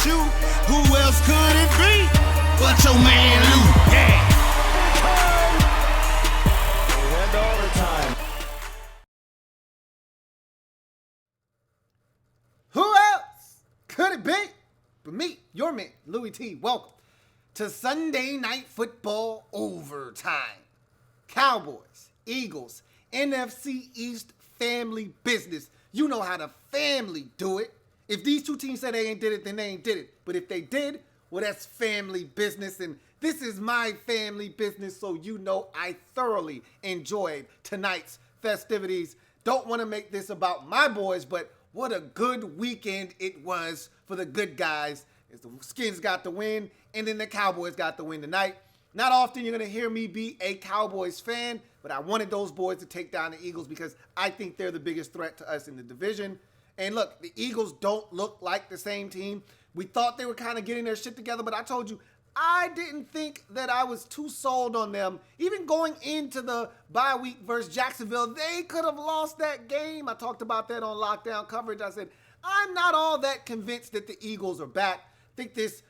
you. Who else could it be but your man Lou? Yeah. We head to overtime. Who else could it be but me, your man, Louie T? Welcome to Sunday Night Football Overtime. Cowboys, Eagles, NFC East family business. You know how the family do it. If these two teams said they ain't did it, then they ain't did it. But if they did, well, that's family business. And this is my family business, so you know I thoroughly enjoyed tonight's festivities. Don't want to make this about my boys, but what a good weekend it was for the good guys. As the Skins got the win, and then the Cowboys got the win tonight. Not often you're going to hear me be a Cowboys fan, but I wanted those boys to take down the Eagles because I think they're the biggest threat to us in the division. And look, the Eagles don't look like the same team. We thought they were kind of getting their shit together, but I told you, I didn't think that I was too sold on them. Even going into the bye week versus Jacksonville, they could have lost that game. I talked about that on Lockdown Coverage. I said, I'm not all that convinced that the Eagles are back. I think this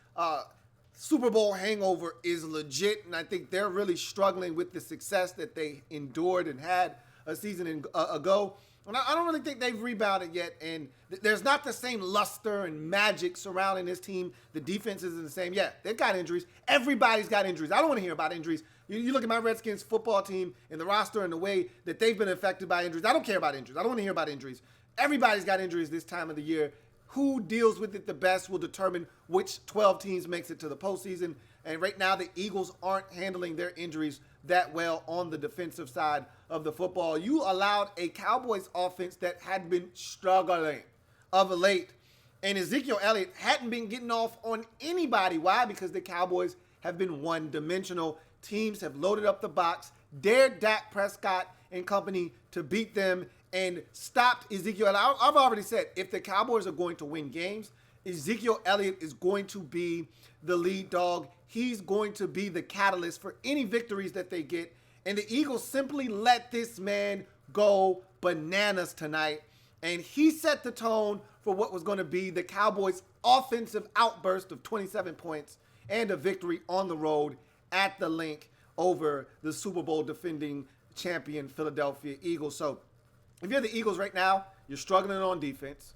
Super Bowl hangover is legit, and I think they're really struggling with the success that they endured and had a season ago. And I don't really think they've rebounded yet, and there's not the same luster and magic surrounding this team. The defense isn't the same. Yeah, they've got injuries. Everybody's got injuries. I don't want to hear about injuries. You look at my Redskins football team and the roster and the way that they've been affected by injuries. I don't care about injuries. I don't want to hear about injuries. Everybody's got injuries this time of the year. Who deals with it the best will determine which 12 teams makes it to the postseason. And right now, the Eagles aren't handling their injuries that well on the defensive side of the football. You allowed a Cowboys offense that had been struggling of late. And Ezekiel Elliott hadn't been getting off on anybody. Why? Because the Cowboys have been one-dimensional. Teams have loaded up the box, dared Dak Prescott and company to beat them, and stopped Ezekiel Elliott. I've already said, if the Cowboys are going to win games, Ezekiel Elliott is going to be the lead dog. He's going to be the catalyst for any victories that they get. And the Eagles simply let this man go bananas tonight. And he set the tone for what was going to be the Cowboys' offensive outburst of 27 points and a victory on the road at the Link over the Super Bowl defending champion Philadelphia Eagles. So if you're the Eagles right now, you're struggling on defense.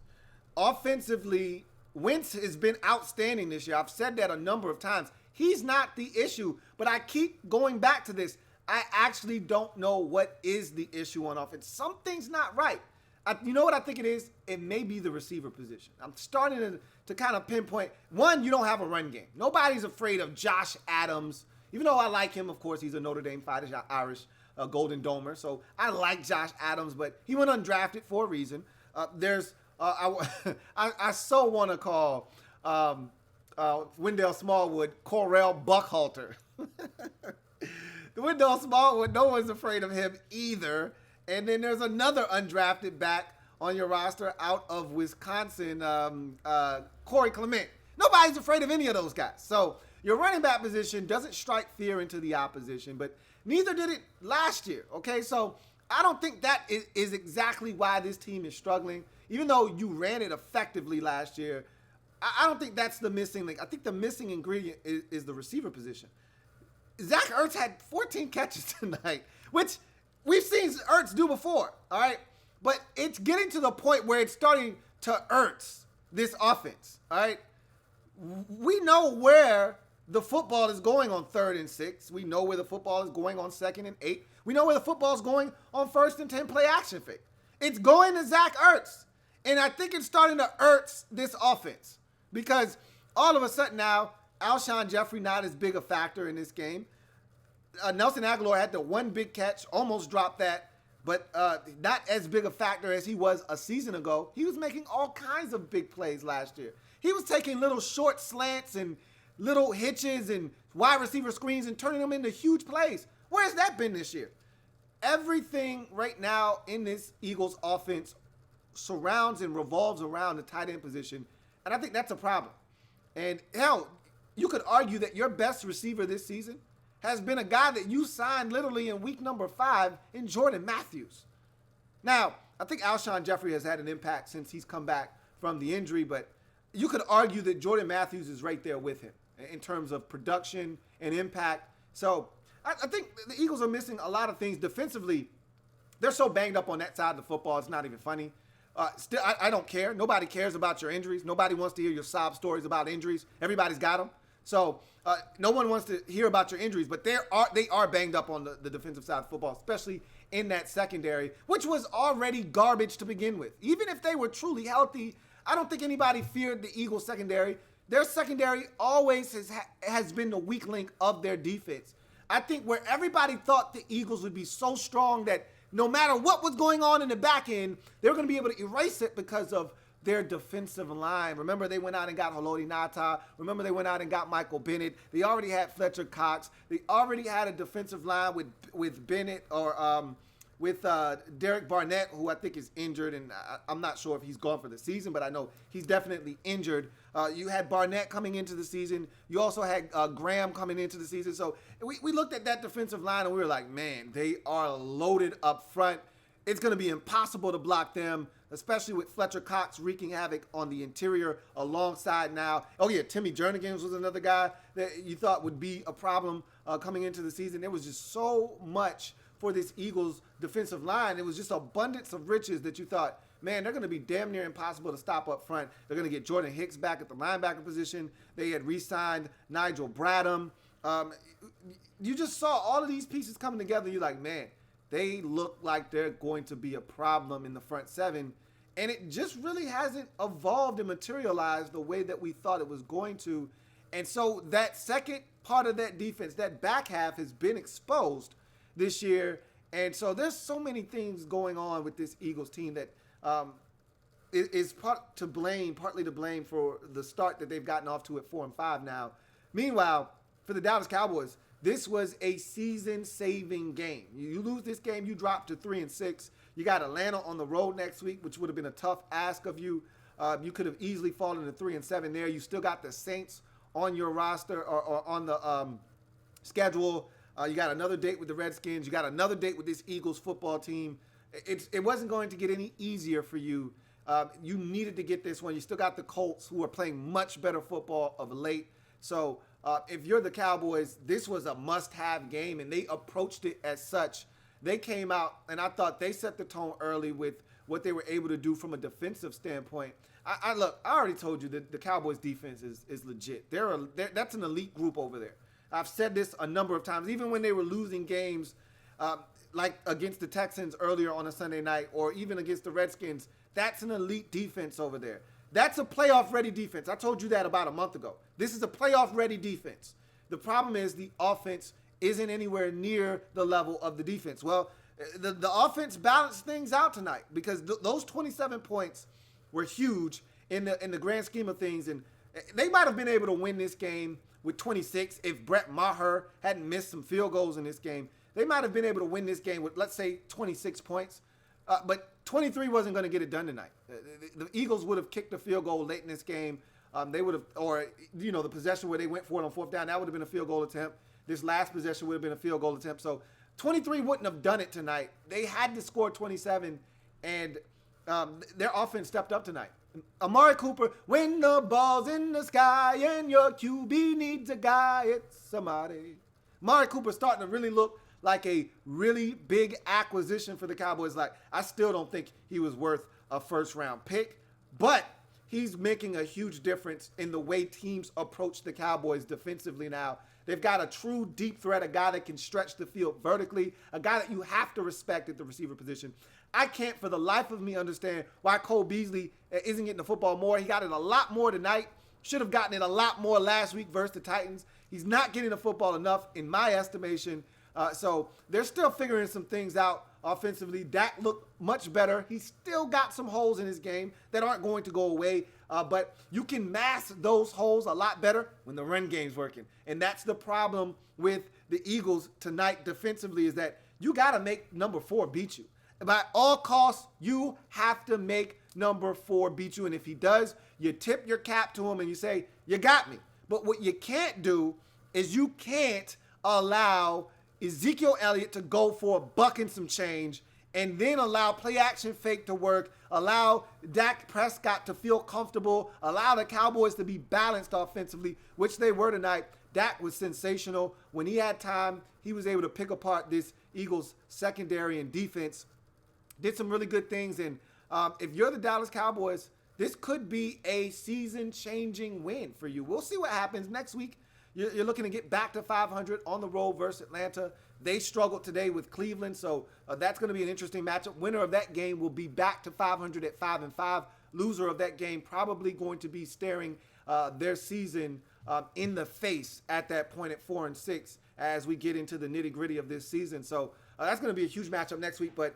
Offensively, Wentz has been outstanding this year. I've said that a number of times. He's not the issue, but I keep going back to this. I actually don't know what is the issue on offense. Something's not right. You know what I think it is? It may be the receiver position. I'm starting to kind of pinpoint. One, you don't have a run game. Nobody's afraid of Josh Adams. Even though I like him, of course, he's a Notre Dame fighter, Irish Golden Domer. So I like Josh Adams, but he went undrafted for a reason. I so want to call Wendell Smallwood Correll Buckhalter. The Wendell Smallwood, no one's afraid of him either. And then there's another undrafted back on your roster out of Wisconsin, Corey Clement. Nobody's afraid of any of those guys. So your running back position doesn't strike fear into the opposition, but neither did it last year, okay? So I don't think that is exactly why this team is struggling. Even though you ran it effectively last year, I don't think that's the missing link. I think the missing ingredient is the receiver position. Zach Ertz had 14 catches tonight, which we've seen Ertz do before, all right? But it's getting to the point where it's starting to Ertz this offense, all right? We know where the football is going on 3rd and 6. We know where the football is going on 2nd and 8. We know where the football is going on 1st and 10 play action fake. It's going to Zach Ertz. And I think it's starting to Ertz this offense because all of a sudden now, Alshon Jeffrey not as big a factor in this game. Nelson Aguilar had the one big catch, almost dropped that, but not as big a factor as he was a season ago. He was making all kinds of big plays last year. He was taking little short slants and little hitches and wide receiver screens and turning them into huge plays. Where's that been this year? Everything right now in this Eagles offense surrounds and revolves around the tight end position, and I think that's a problem. And hell, you could argue that your best receiver this season has been a guy that you signed literally in week number 5 in Jordan Matthews. Now, I think Alshon Jeffrey has had an impact since he's come back from the injury, but you could argue that Jordan Matthews is right there with him in terms of production and impact. So I think the Eagles are missing a lot of things defensively. They're so banged up on that side of the football, it's not even funny. Still, I don't care. Nobody cares about your injuries. Nobody wants to hear your sob stories about injuries. Everybody's got them. So no one wants to hear about your injuries, but they are banged up on the defensive side of football, especially in that secondary, which was already garbage to begin with. Even if they were truly healthy, I don't think anybody feared the Eagles secondary. Their secondary always has been the weak link of their defense. I think where everybody thought the Eagles would be so strong that no matter what was going on in the back end, they were going to be able to erase it because of their defensive line. Remember, they went out and got Haloti Ngata. Remember, they went out and got Michael Bennett. They already had Fletcher Cox. They already had a defensive line with Bennett or with Derek Barnett, who I think is injured, and I'm not sure if he's gone for the season, but I know he's definitely injured. You had Barnett coming into the season. You also had Graham coming into the season. So we looked at that defensive line, and we were like, man, they are loaded up front. It's going to be impossible to block them, especially with Fletcher Cox wreaking havoc on the interior alongside now. Oh, yeah, Timmy Jernigan was another guy that you thought would be a problem coming into the season. There was just so much for this Eagles defensive line. It was just abundance of riches that you thought, man, they're going to be damn near impossible to stop up front. They're going to get Jordan Hicks back at the linebacker position. They had re-signed Nigel Bradham. You just saw all of these pieces coming together. You're like, man, they look like they're going to be a problem in the front seven. And it just really hasn't evolved and materialized the way that we thought it was going to. And so that second part of that defense, that back half, has been exposed this year. And so there's so many things going on with this Eagles team that is partly to blame for the start that they've gotten off to at 4-5 now. Meanwhile, for the Dallas Cowboys, this was a season-saving game. You lose this game, you drop to 3-6. You got Atlanta on the road next week, which would have been a tough ask of you. You could have easily fallen to 3-7 there. You still got the Saints on your roster or on the schedule. You got another date with the Redskins. You got another date with this Eagles football team. It wasn't going to get any easier for you. You needed to get this one. You still got the Colts, who are playing much better football of late. So if you're the Cowboys, this was a must-have game, and they approached it as such. They came out, and I thought they set the tone early with what they were able to do from a defensive standpoint. I already told you that the Cowboys defense is legit. That's an elite group over there. I've said this a number of times, even when they were losing games like against the Texans earlier on a Sunday night, or even against the Redskins. That's an elite defense over there. That's a playoff-ready defense. I told you that about a month ago. This is a playoff-ready defense. The problem is the offense isn't anywhere near the level of the defense. Well, the offense balanced things out tonight because those 27 points were huge in the grand scheme of things, and they might have been able to win this game with 26 if Brett Maher hadn't missed some field goals in this game. They might have been able to win this game with, let's say, 26 points, but 23 wasn't going to get it done tonight. The Eagles would have kicked a field goal late in this game. They would have, or, the possession where they went for it on fourth down, that would have been a field goal attempt. This last possession would have been a field goal attempt. So 23 wouldn't have done it tonight. They had to score 27, and their offense stepped up tonight. Amari Cooper, when the ball's in the sky and your QB needs a guy, it's somebody. Amari Cooper starting to really look like a really big acquisition for the Cowboys. Like, I still don't think he was worth a first-round pick, but he's making a huge difference in the way teams approach the Cowboys defensively now. They've got a true deep threat, a guy that can stretch the field vertically, a guy that you have to respect at the receiver position. I can't for the life of me understand why Cole Beasley isn't getting the football more. He got it a lot more tonight. Should have gotten it a lot more last week versus the Titans. He's not getting the football enough in my estimation. So they're still figuring some things out offensively. Dak looked much better. He's still got some holes in his game that aren't going to go away. But you can mask those holes a lot better when the run game's working. And that's the problem with the Eagles tonight defensively, is that you got to make number 4 beat you. By all costs, you have to make number 4 beat you. And if he does, you tip your cap to him and you say, you got me. But what you can't do is you can't allow Ezekiel Elliott to go for a buck and some change and then allow play action fake to work, allow Dak Prescott to feel comfortable, allow the Cowboys to be balanced offensively, which they were tonight. Dak was sensational. When he had time, he was able to pick apart this Eagles secondary and defense. Did some really good things. And if you're the Dallas Cowboys, this could be a season-changing win for you. We'll see what happens next week. You're looking to get back to 500 on the road versus Atlanta. They struggled today with Cleveland, so that's going to be an interesting matchup. Winner of that game will be back to 500 at 5-5. Loser of that game probably going to be staring their season in the face at that point at 4-6 as we get into the nitty-gritty of this season. So that's going to be a huge matchup next week, but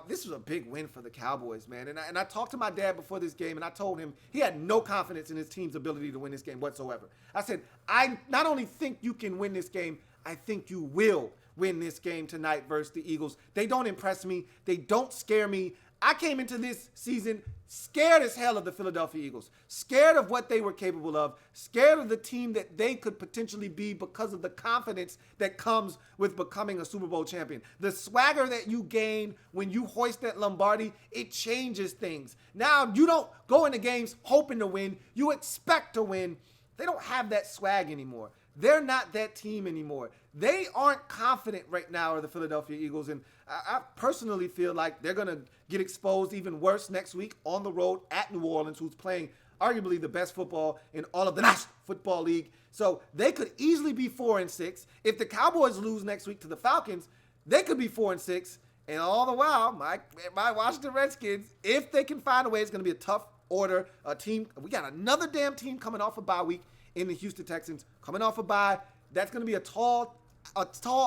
this was a big win for the Cowboys, man. And I talked to my dad before this game, and I told him he had no confidence in his team's ability to win this game whatsoever. I said, I not only think you can win this game, I think you will win this game tonight versus the Eagles. They don't impress me. They don't scare me. I came into this season scared as hell of the Philadelphia Eagles, scared of what they were capable of, scared of the team that they could potentially be because of the confidence that comes with becoming a Super Bowl champion. The swagger that you gain when you hoist that Lombardi, it changes things. Now you don't go into games hoping to win. You expect to win. They don't have that swag anymore. They're not that team anymore. They aren't confident right now, are the Philadelphia Eagles, and I personally feel like they're going to get exposed even worse next week on the road at New Orleans, who's playing arguably the best football in all of the National Football League. So they could easily be 4-6. If the Cowboys lose next week to the Falcons, they could be 4-6. And all the while, my Washington Redskins, if they can find a way, it's going to be a tough order. Team. We got another damn team coming off a bye week in the Houston Texans, coming off a bye. That's going to be a tall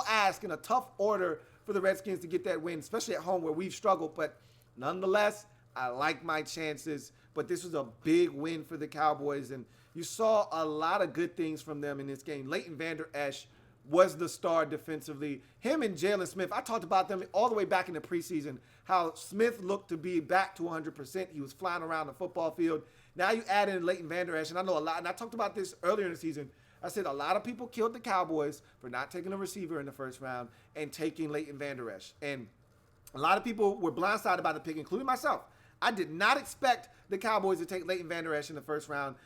ask and a tough order for the Redskins to get that win, especially at home where we've struggled. But nonetheless, I like my chances. But this was a big win for the Cowboys, and you saw a lot of good things from them in this game. Leighton Vander Esch was the star defensively. Him and Jalen Smith, I talked about them all the way back in the preseason, how Smith looked to be back to 100%. He was flying around the football field. Now you add in Leighton Vander Esch, and I know a lot, and I talked about this earlier in the season. I said a lot of people killed the Cowboys for not taking a receiver in the first round and taking Leighton Vander Esch. And a lot of people were blindsided by the pick, including myself. I did not expect the Cowboys to take Leighton Vander Esch in the first round,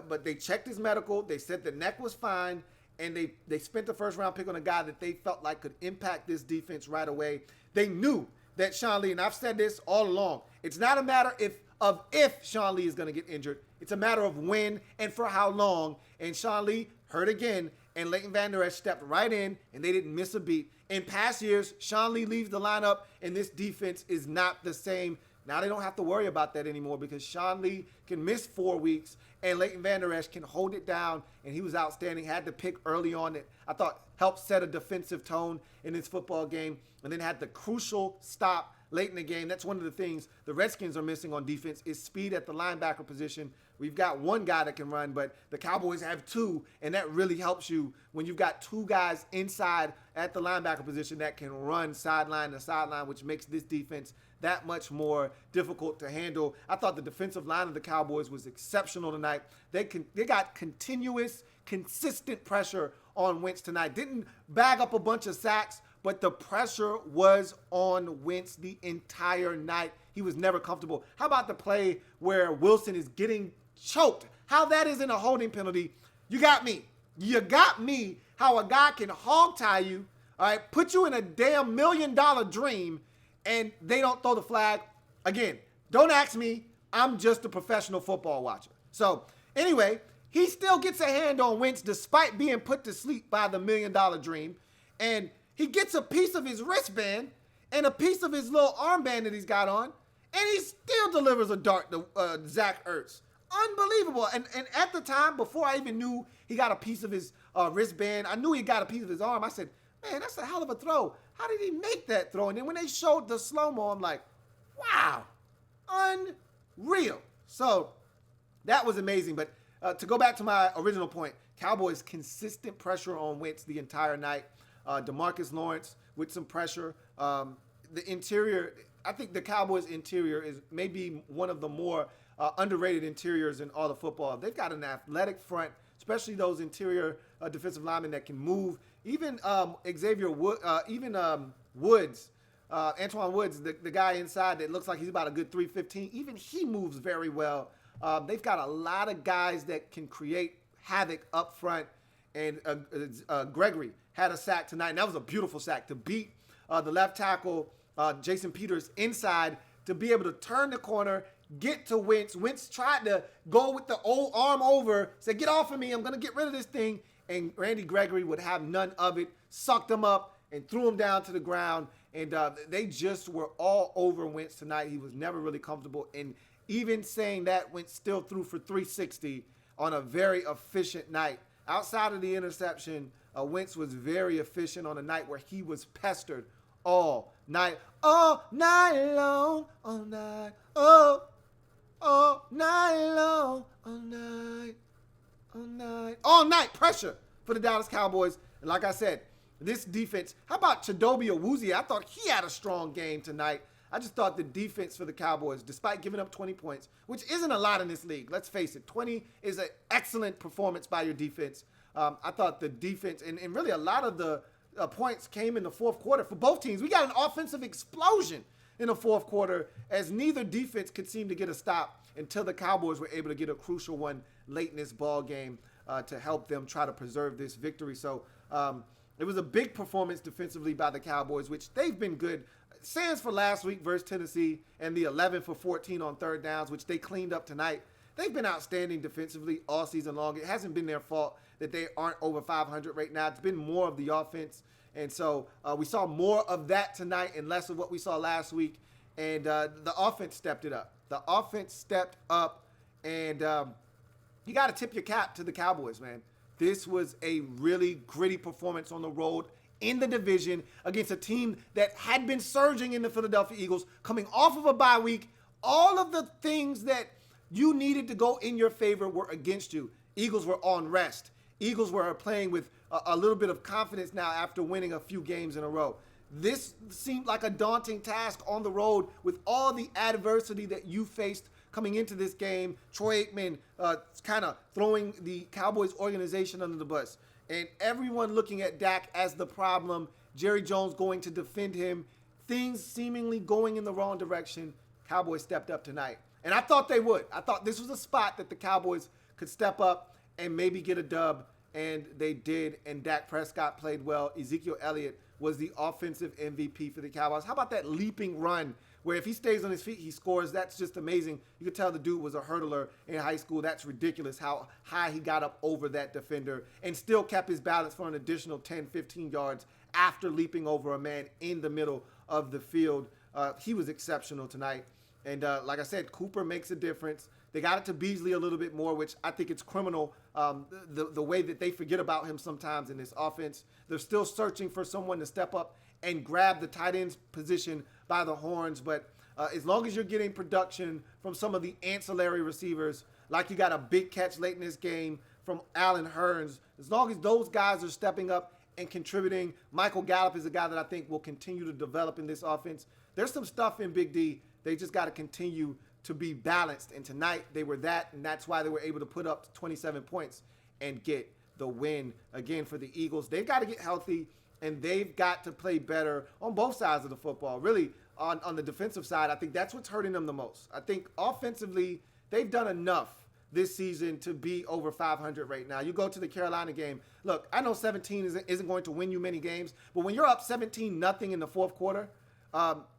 but they checked his medical. They said the neck was fine, and they spent the first round pick on a guy that they felt like could impact this defense right away. They knew that Sean Lee, and I've said this all along, it's not a matter of if Sean Lee is going to get injured. It's a matter of when and for how long. And Sean Lee hurt again, and Leighton Vander Esch stepped right in, and they didn't miss a beat. In past years, Sean Lee leaves the lineup, and this defense is not the same. Now they don't have to worry about that anymore because Sean Lee can miss 4 weeks, and Leighton Vander Esch can hold it down, and he was outstanding. Had the pick early on that I thought helped set a defensive tone in this football game, and then had the crucial stop late in the game. That's one of the things the Redskins are missing on defense is speed at the linebacker position. We've got one guy that can run, but the Cowboys have two, and that really helps you when you've got two guys inside at the linebacker position that can run sideline to sideline, which makes this defense that much more difficult to handle. I thought the defensive line of the Cowboys was exceptional tonight. They got continuous, consistent pressure on Wentz tonight. Didn't bag up a bunch of sacks, but the pressure was on Wentz the entire night. He was never comfortable. How about the play where Wilson is getting choked? How that isn't a holding penalty? You got me. You got me how a guy can hog tie you, all right, put you in a damn $1 million dream, and they don't throw the flag. Again, don't ask me. I'm just a professional football watcher. So anyway, he still gets a hand on Wentz despite being put to sleep by the $1 million dream. And he gets a piece of his wristband and a piece of his little armband that he's got on, and he still delivers a dart to Zach Ertz. Unbelievable. And at the time, before I even knew he got a piece of his wristband, I knew he got a piece of his arm. I said, man, that's a hell of a throw. How did he make that throw? And then when they showed the slow-mo, I'm like, wow, unreal. So that was amazing. But to go back to my original point, Cowboys consistent pressure on Wentz the entire night. DeMarcus Lawrence with some pressure. The interior, I think the Cowboys interior is maybe one of the more underrated interiors in all of football. They've got an athletic front, especially those interior defensive linemen that can move. Even Woods Antoine Woods, the guy inside that looks like he's about a good 315, even he moves very well. They've got a lot of guys that can create havoc up front. And Gregory had a sack tonight, and that was a beautiful sack to beat the left tackle, Jason Peters, inside to be able to turn the corner, get to Wentz. Wentz tried to go with the old arm over, said, get off of me, I'm going to get rid of this thing. And Randy Gregory would have none of it, sucked him up and threw him down to the ground. And they just were all over Wentz tonight. He was never really comfortable. And even saying that, Wentz still threw for 360 on a very efficient night. Outside of the interception, Wentz was very efficient on a night where he was pestered all night long, all night, all night long, all night pressure for the Dallas Cowboys. And like I said, this defense, how about Chidobe Awuzie? I thought he had a strong game tonight. I just thought the defense for the Cowboys, despite giving up 20 points, which isn't a lot in this league, let's face it, 20 is an excellent performance by your defense. I thought the defense, and really a lot of the points came in the fourth quarter for both teams. We got an offensive explosion in the fourth quarter as neither defense could seem to get a stop until the Cowboys were able to get a crucial one late in this ball game to help them try to preserve this victory. So it was a big performance defensively by the Cowboys, which they've been good. Sans for last week versus Tennessee and the 11 for 14 on third downs, which they cleaned up tonight. They've been outstanding defensively all season long. It hasn't been their fault that they aren't over 500 right now. It's been more of the offense. And so we saw more of that tonight and less of what we saw last week. And the offense stepped it up. The offense stepped up. And you got to tip your cap to the Cowboys, man. This was a really gritty performance on the road in the division against a team that had been surging in the Philadelphia Eagles, coming off of a bye week. All of the things that you needed to go in your favor were against you. Eagles were on rest. Eagles were playing with a little bit of confidence now after winning a few games in a row. This seemed like a daunting task on the road with all the adversity that you faced coming into this game. Troy Aikman kind of throwing the Cowboys organization under the bus. And everyone looking at Dak as the problem, Jerry Jones going to defend him, things seemingly going in the wrong direction. Cowboys stepped up tonight. And I thought they would. I thought this was a spot that the Cowboys could step up and maybe get a dub, and they did, and Dak Prescott played well. Ezekiel Elliott was the offensive MVP for the Cowboys. How about that leaping run where if he stays on his feet, he scores? That's just amazing. You could tell the dude was a hurdler in high school. That's ridiculous how high he got up over that defender and still kept his balance for an additional 10, 15 yards after leaping over a man in the middle of the field. He was exceptional tonight. And like I said, Cooper makes a difference. They got it to Beasley a little bit more, which I think it's criminal, the way that they forget about him sometimes in this offense. They're still searching for someone to step up and grab the tight end's position by the horns. But as long as you're getting production from some of the ancillary receivers, like you got a big catch late in this game from Allen Hurns, as long as those guys are stepping up and contributing, Michael Gallup is a guy that I think will continue to develop in this offense. There's some stuff in Big D. They just got to continue to be balanced. And tonight they were that, and that's why they were able to put up 27 points and get the win again for the Eagles. They've got to get healthy, and they've got to play better on both sides of the football. Really, on the defensive side, I think that's what's hurting them the most. I think offensively, they've done enough this season to be over 500 right now. You go to the Carolina game. Look, I know 17 isn't going to win you many games, but when you're up 17-0 in the fourth quarter,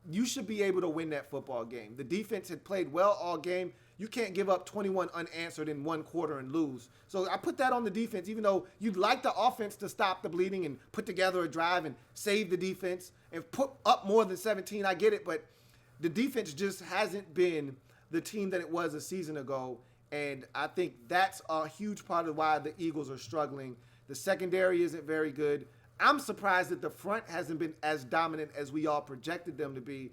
you should be able to win that football game. The defense had played well all game. You can't give up 21 unanswered in one quarter and lose. So I put that on the defense, even though you'd like the offense to stop the bleeding and put together a drive and save the defense and put up more than 17. I get it, but the defense just hasn't been the team that it was a season ago. And I think that's a huge part of why the Eagles are struggling. The secondary isn't very good. I'm surprised that the front hasn't been as dominant as we all projected them to be.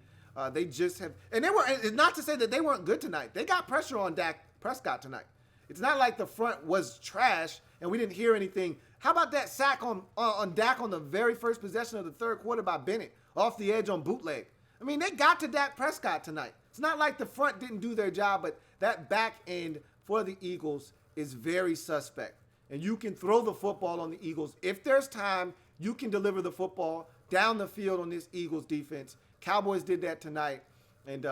They just have, and they were. It's not to say that they weren't good tonight. They got pressure on Dak Prescott tonight. It's not like the front was trash and we didn't hear anything. How about that sack on Dak on the very first possession of the third quarter by Bennett off the edge on bootleg? I mean, they got to Dak Prescott tonight. It's not like the front didn't do their job, but that back end for the Eagles is very suspect. And you can throw the football on the Eagles if there's time. You can deliver the football down the field on this Eagles defense. Cowboys did that tonight, and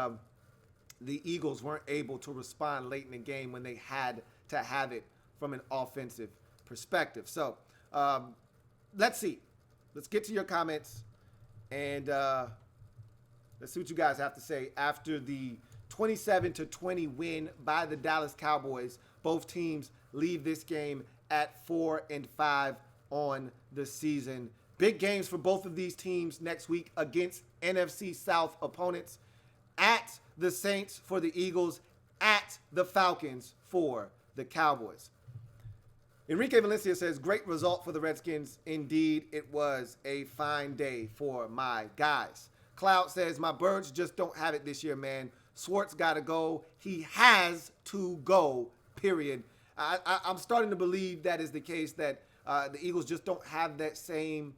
the Eagles weren't able to respond late in the game when they had to have it from an offensive perspective. So let's see. Let's get to your comments, and let's see what you guys have to say after the 27-20 win by the Dallas Cowboys. Both teams leave this game at 4-5 on the season. Big games for both of these teams next week against NFC South opponents. At the Saints for the Eagles, at the Falcons for the Cowboys. Enrique Valencia says, great result for the Redskins. Indeed, it was a fine day for my guys. Cloud says, my Birds just don't have it this year, man. Swartz got to go. He has to go, period. I'm starting to believe that is the case, that the Eagles just don't have that same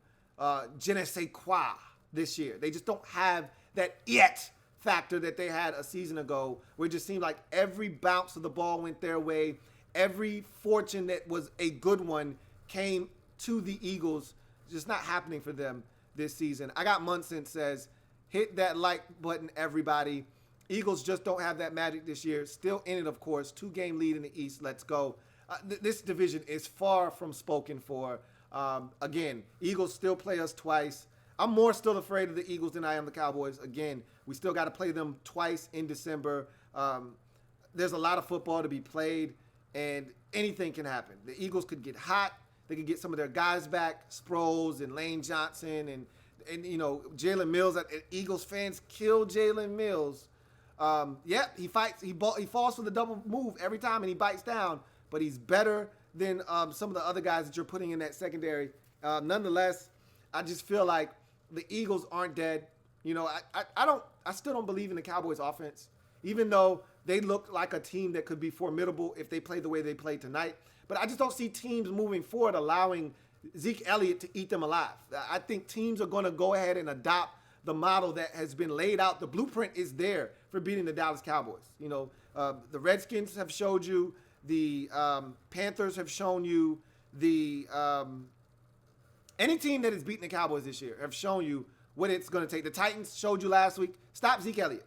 je ne sais quoi this year. They just don't have that it factor that they had a season ago, where it just seemed like every bounce of the ball went their way. Every fortune that was a good one came to the Eagles. Just not happening for them this season. I got Munson says, hit that like button, everybody. Eagles just don't have that magic this year. Still in it, of course. 2-game lead in the East. Let's go. This division is far from spoken for. Again, Eagles still play us twice. I'm more still afraid of the Eagles than I am the Cowboys. Again, we still got to play them twice in December. There's a lot of football to be played, and anything can happen. The Eagles could get hot. They could get some of their guys back, Sproles and Lane Johnson, and you know, Jalen Mills. Eagles fans kill Jalen Mills. He fights. He falls for the double move every time, and he bites down. But he's better than some of the other guys that you're putting in that secondary. Nonetheless, I just feel like the Eagles aren't dead. You know, I still don't believe in the Cowboys offense, even though they look like a team that could be formidable if they play the way they played tonight. But I just don't see teams moving forward allowing Zeke Elliott to eat them alive. I think teams are going to go ahead and adopt the model that has been laid out. The blueprint is there for beating the Dallas Cowboys. You know, the Redskins have showed you. The Panthers have shown you. Any team that has beaten the Cowboys this year have shown you what it's going to take. The Titans showed you last week. Stop Zeke Elliott.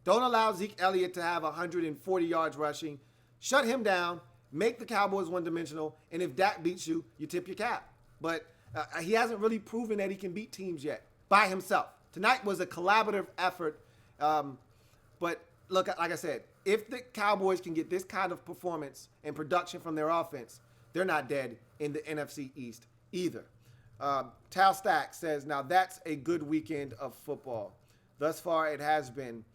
Don't allow Zeke Elliott to have 140 yards rushing. Shut him down. Make the Cowboys one-dimensional. And if Dak beats you, you tip your cap. But he hasn't really proven that he can beat teams yet by himself. Tonight was a collaborative effort. But look, like I said, if the Cowboys can get this kind of performance and production from their offense, they're not dead in the NFC East either. Tal Stack says, now that's a good weekend of football. Thus far, it has been.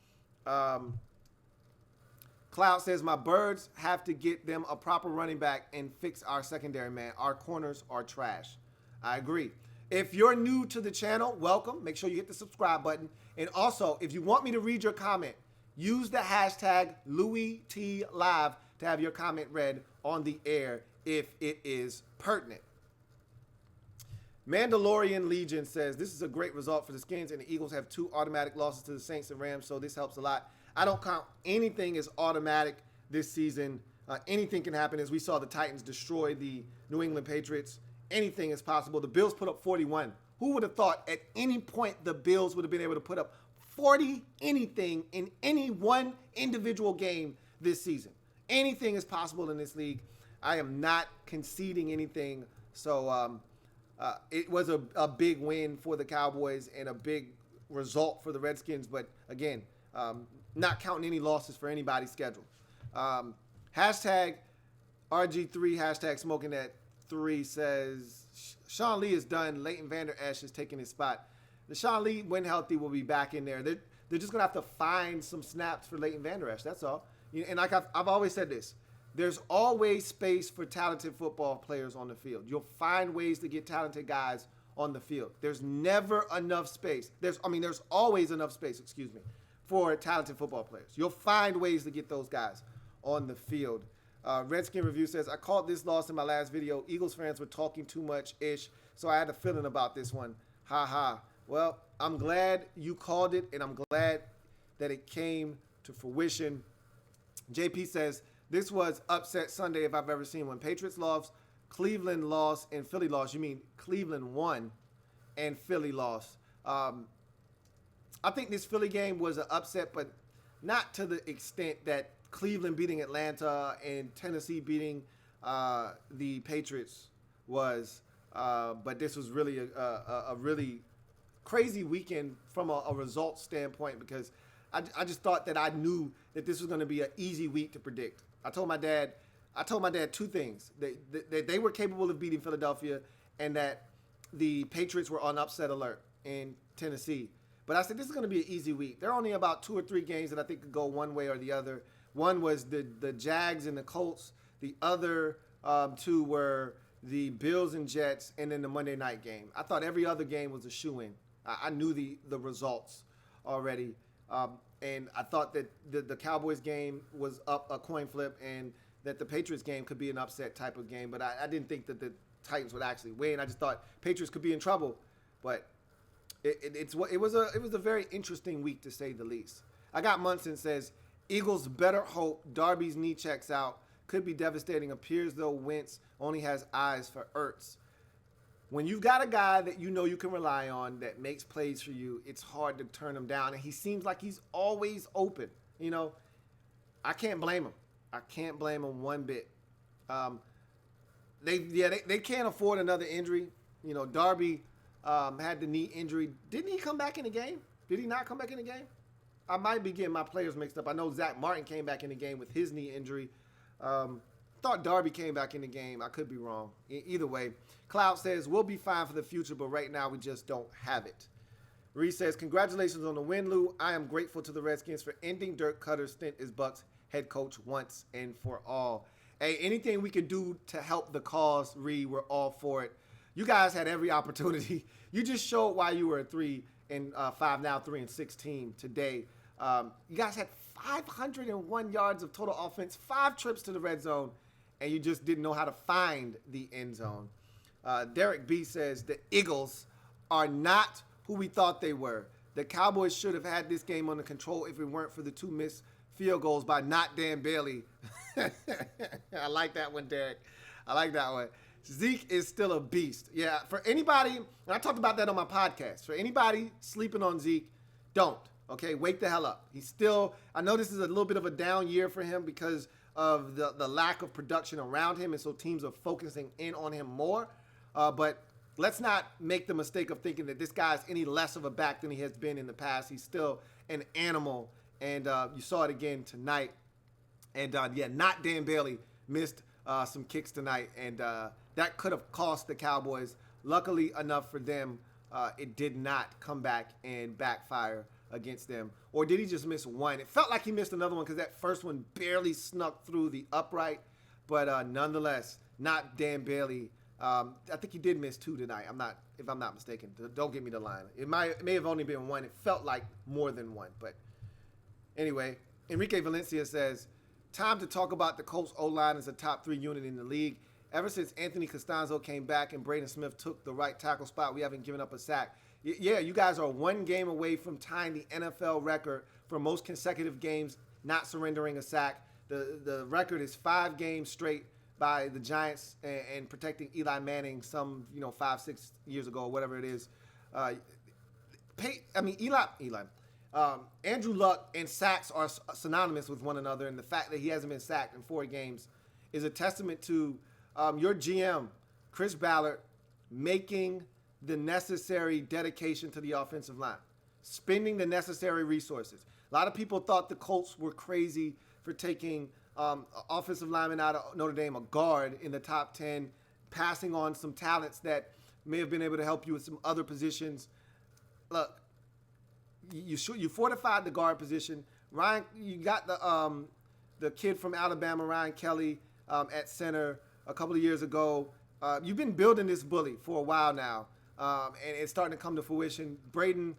Cloud says, my Birds have to get them a proper running back and fix our secondary, man. Our corners are trash. I agree. If you're new to the channel, welcome. Make sure you hit the subscribe button. And also, if you want me to read your comment, use the hashtag LouieTLive to have your comment read on the air if it is pertinent. Mandalorian Legion says, this is a great result for the Skins, and the Eagles have 2 automatic losses to the Saints and Rams, so this helps a lot. I don't count anything as automatic this season. Anything can happen, as we saw the Titans destroy the New England Patriots. Anything is possible. The Bills put up 41. Who would have thought at any point the Bills would have been able to put up 40 anything in any one individual game this season? Anything is possible in this league. I am not conceding anything. So it was a big win for the Cowboys and a big result for the Redskins. But again, not counting any losses for anybody's schedule. Hashtag RG3, hashtag smoking at 3 says, Sean Lee is done. Leighton Vander Esch is taking his spot. The Sean Lee, when healthy, will be back in there. They're just going to have to find some snaps for Leighton Vander Esch. That's all. And like I've always said this, there's always space for talented football players on the field. You'll find ways to get talented guys on the field. There's never enough space. There's always enough space, for talented football players. You'll find ways to get those guys on the field. Redskin Review says, I called this loss in my last video. Eagles fans were talking too much-ish, so I had a feeling about this one. Ha ha. Well, I'm glad you called it, and I'm glad that it came to fruition. JP says, this was upset Sunday if I've ever seen one. Patriots lost, Cleveland lost, and Philly lost. You mean Cleveland won and Philly lost. I think this Philly game was an upset, but not to the extent that Cleveland beating Atlanta and Tennessee beating the Patriots was. But this was really a really crazy weekend from a results standpoint because I just thought that I knew that this was going to be an easy week to predict. I told my dad two things. They were capable of beating Philadelphia and that the Patriots were on upset alert in Tennessee. But I said, this is going to be an easy week. There are only about 2 or 3 games that I think could go one way or the other. One was the Jags and the Colts. The other 2 were the Bills and Jets, and then the Monday night game. I thought every other game was a shoo-in. I knew the results already. And I thought that the Cowboys game was up a coin flip and that the Patriots game could be an upset type of game. But I didn't think that the Titans would actually win. I just thought Patriots could be in trouble. But it was a very interesting week to say the least. I got Munson says, Eagles better hope Darby's knee checks out. Could be devastating. Appears though Wentz only has eyes for Ertz. When you've got a guy that you know you can rely on that makes plays for you, it's hard to turn him down. And he seems like he's always open. You know, I can't blame him. I can't blame him one bit. They can't afford another injury. You know, Darby had the knee injury. Didn't he come back in the game? Did he not come back in the game? I might be getting my players mixed up. I know Zach Martin came back in the game with his knee injury. Thought Darby came back in the game. I could be wrong. Either way, Cloud says, we'll be fine for the future, but right now we just don't have it. Reese says, congratulations on the win, Lou. I am grateful to the Redskins for ending Dirk Cutter's stint as Bucs head coach once and for all. Hey, anything we could do to help the cause, Ree, we're all for it. You guys had every opportunity. You just showed why you were a 3-5, now 3-6 team today. You guys had 501 yards of total offense, 5 trips to the red zone, and you just didn't know how to find the end zone. Derek B says the Eagles are not who we thought they were. The Cowboys should have had this game under control if it weren't for the 2 missed field goals by not Dan Bailey. I like that one, Derek. I like that one. Zeke is still a beast. Yeah, for anybody, and I talked about that on my podcast, for anybody sleeping on Zeke, don't. Okay, wake the hell up. He's still, I know this is a little bit of a down year for him because of the lack of production around him, and so teams are focusing in on him more. But let's not make the mistake of thinking that this guy is any less of a back than he has been in the past. He's still an animal, and you saw it again tonight. And, not Dan Bailey missed some kicks tonight, and that could have cost the Cowboys. Luckily enough for them, it did not come back and backfire against them. Or did he just miss one? It felt like he missed another one because that first one barely snuck through the upright. But nonetheless, not Dan Bailey. I think he did miss 2 tonight. If I'm not mistaken. Don't get me the line. It may have only been 1. It felt like more than 1. But anyway, Enrique Valencia says, time to talk about the Colts O-line as a top 3 unit in the league. Ever since Anthony Costanzo came back and Braden Smith took the right tackle spot, we haven't given up a sack. Yeah, you guys are 1 game away from tying the NFL record for most consecutive games not surrendering a sack. The record is 5 games straight by the Giants and protecting Eli Manning some 5-6 years ago or whatever it is. Andrew Luck and sacks are synonymous with one another, and the fact that he hasn't been sacked in 4 games is a testament to your GM, Chris Ballard, making the necessary dedication to the offensive line, spending the necessary resources. A lot of people thought the Colts were crazy for taking offensive lineman out of Notre Dame, a guard in the top 10, passing on some talents that may have been able to help you with some other positions. Look, you fortified the guard position. Ryan, you got the kid from Alabama, Ryan Kelly, at center a couple of years ago. You've been building this bully for a while now. And it's starting to come to fruition. Braden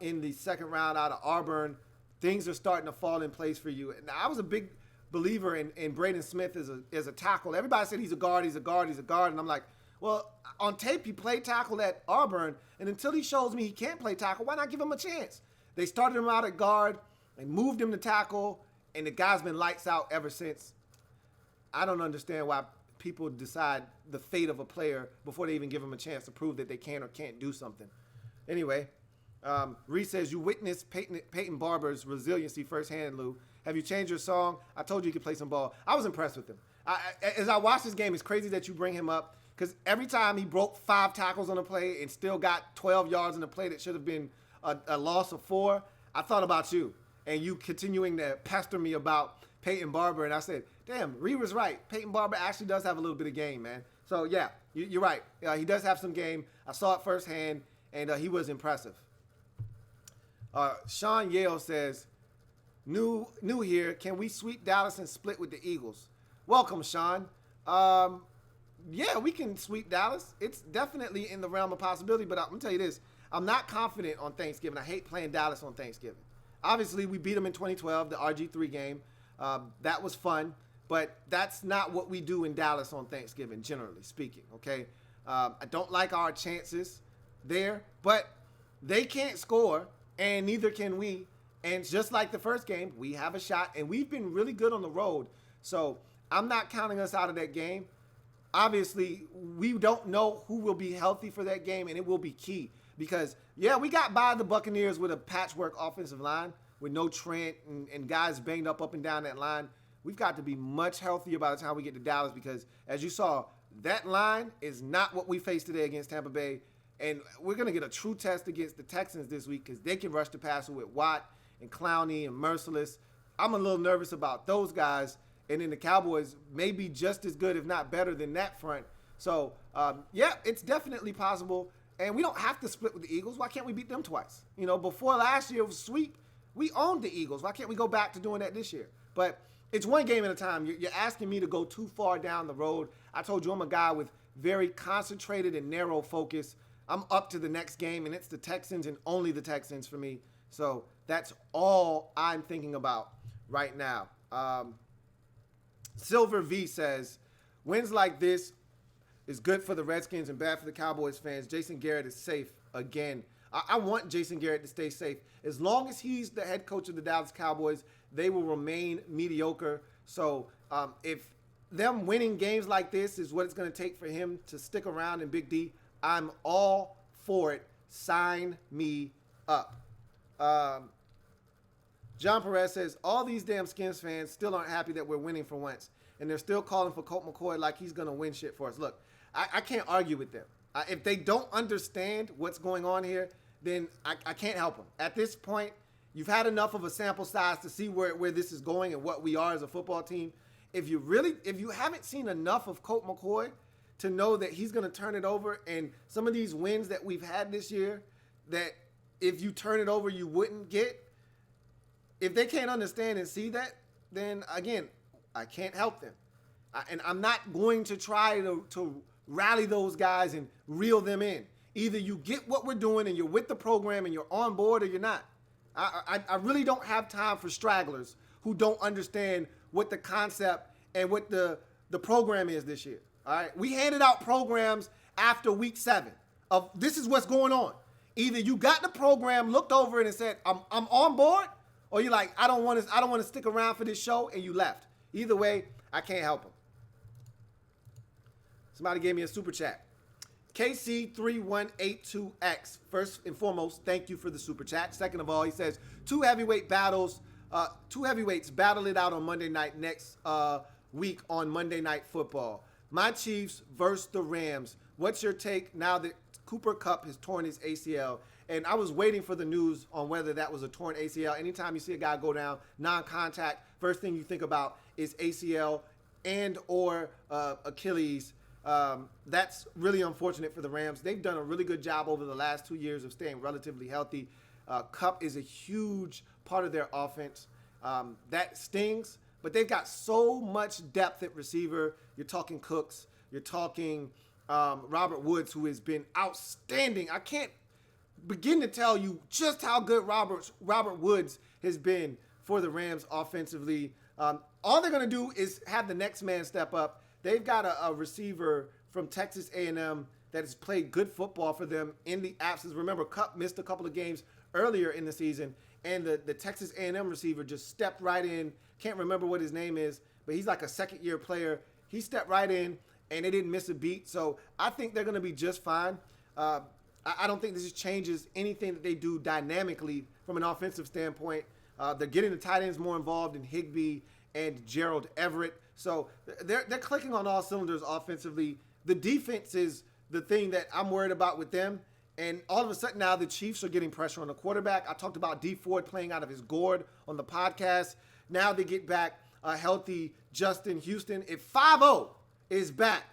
in the 2nd round out of Auburn, things are starting to fall in place for you. And I was a big believer in Braden Smith as a tackle. Everybody said he's a guard. And I'm like, well, on tape, he played tackle at Auburn. And until he shows me he can't play tackle, why not give him a chance? They started him out at guard. They moved him to tackle. And the guy's been lights out ever since. I don't understand why people decide the fate of a player before they even give him a chance to prove that they can or can't do something. Anyway, Reese says, you witnessed Peyton Barber's resiliency firsthand, Lou. Have you changed your song? I told you could play some ball. I was impressed with him. As I watched this game, it's crazy that you bring him up because every time he broke 5 tackles on a play and still got 12 yards in a play that should have been a loss of 4, I thought about you and you continuing to pester me about Peyton Barber. And I said, damn, Reed was right. Peyton Barber actually does have a little bit of game, man. So, yeah, you're right. He does have some game. I saw it firsthand, and he was impressive. Sean Yale says, new here. Can we sweep Dallas and split with the Eagles? Welcome, Sean. Yeah, we can sweep Dallas. It's definitely in the realm of possibility, but I'm going to tell you this. I'm not confident on Thanksgiving. I hate playing Dallas on Thanksgiving. Obviously, we beat them in 2012, the RG3 game. That was fun, but that's not what we do in Dallas on Thanksgiving, generally speaking, okay? I don't like our chances there, but they can't score, and neither can we. And just like the first game, we have a shot, and we've been really good on the road. So I'm not counting us out of that game. Obviously, we don't know who will be healthy for that game, and it will be key. Because, yeah, we got by the Buccaneers with a patchwork offensive line with no Trent and guys banged up and down that line. We've got to be much healthier by the time we get to Dallas because, as you saw, that line is not what we faced today against Tampa Bay. And we're going to get a true test against the Texans this week because they can rush the passer with Watt and Clowney and Merciless. I'm a little nervous about those guys. And then the Cowboys may be just as good, if not better, than that front. So, yeah, it's definitely possible. And we don't have to split with the Eagles. Why can't we beat them twice? You know, before last year was sweep, we owned the Eagles. Why can't we go back to doing that this year? But it's one game at a time. You're asking me to go too far down the road. I told you I'm a guy with very concentrated and narrow focus. I'm up to the next game, and it's the Texans and only the Texans for me. So that's all I'm thinking about right now. Silver V says, wins like this is good for the Redskins and bad for the Cowboys fans. Jason Garrett is safe again. I want Jason Garrett to stay safe. As long as he's the head coach of the Dallas Cowboys, they will remain mediocre. So if them winning games like this is what it's going to take for him to stick around in Big D, I'm all for it. Sign me up. John Perez says, all these damn Skins fans still aren't happy that we're winning for once. And they're still calling for Colt McCoy like he's going to win shit for us. Look, I can't argue with them. If they don't understand what's going on here, then I can't help them. At this point, you've had enough of a sample size to see where this is going and what we are as a football team. If you haven't seen enough of Colt McCoy to know that he's going to turn it over, and some of these wins that we've had this year that if you turn it over you wouldn't get, if they can't understand and see that, then again, I can't help them. And I'm not going to try to rally those guys and reel them in. Either you get what we're doing and you're with the program and you're on board, or you're not. I really don't have time for stragglers who don't understand what the concept and what the program is this year. All right, we handed out programs after week 7 of this is what's going on. Either you got the program, looked over it and said, I'm on board, or you're like, I don't want to stick around for this show, and you left. Either way, I can't help them. Somebody gave me a super chat. KC3182X. First and foremost, thank you for the super chat. Second of all, he says, two heavyweights battle it out on Monday night next week on Monday Night Football. My Chiefs versus the Rams. What's your take now that Cooper Kupp has torn his ACL? And I was waiting for the news on whether that was a torn ACL. Anytime you see a guy go down, non-contact, first thing you think about is ACL and or Achilles. That's really unfortunate for the Rams. They've done a really good job over the last 2 years of staying relatively healthy. Kupp is a huge part of their offense. That stings, but they've got so much depth at receiver. You're talking Cooks. You're talking Robert Woods, who has been outstanding. I can't begin to tell you just how good Robert Woods has been for the Rams offensively. All they're going to do is have the next man step up. They've got a receiver from Texas A&M that has played good football for them in the absence. Remember, Kupp missed a couple of games earlier in the season, and the Texas A&M receiver just stepped right in. Can't remember what his name is, but he's like a second-year player. He stepped right in, and they didn't miss a beat. So I think they're going to be just fine. I I don't think this changes anything that they do dynamically from an offensive standpoint. They're getting the tight ends more involved in Higbee and Gerald Everett. So they're clicking on all cylinders offensively. The defense is the thing that I'm worried about with them. And all of a sudden now the Chiefs are getting pressure on the quarterback. I talked about D Ford playing out of his gourd on the podcast. Now they get back a healthy Justin Houston. If 5-0 is back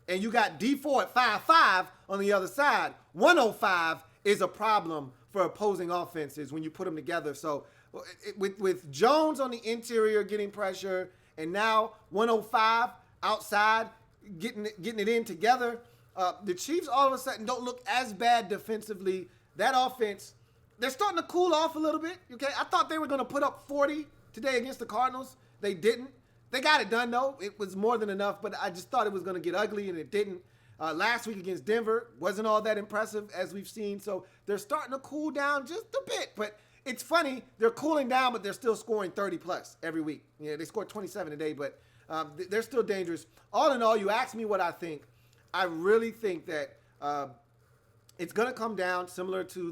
and you got D Ford 5-5 on the other side, 105 is a problem for opposing offenses when you put them together. So with Jones on the interior getting pressure and now 105 outside getting it in together, the Chiefs all of a sudden don't look as bad defensively. That offense, they're starting to cool off a little bit. Okay, I thought they were going to put up 40 today against the Cardinals. They didn't. They got it done, though. It was more than enough, but I just thought it was going to get ugly, and it didn't. Last week against Denver wasn't all that impressive, as we've seen. So they're starting to cool down just a bit. But it's funny. They're cooling down, but they're still scoring 30-plus every week. Yeah, they scored 27 today, but they're still dangerous. All in all, you ask me what I think. I really think that it's going to come down similar to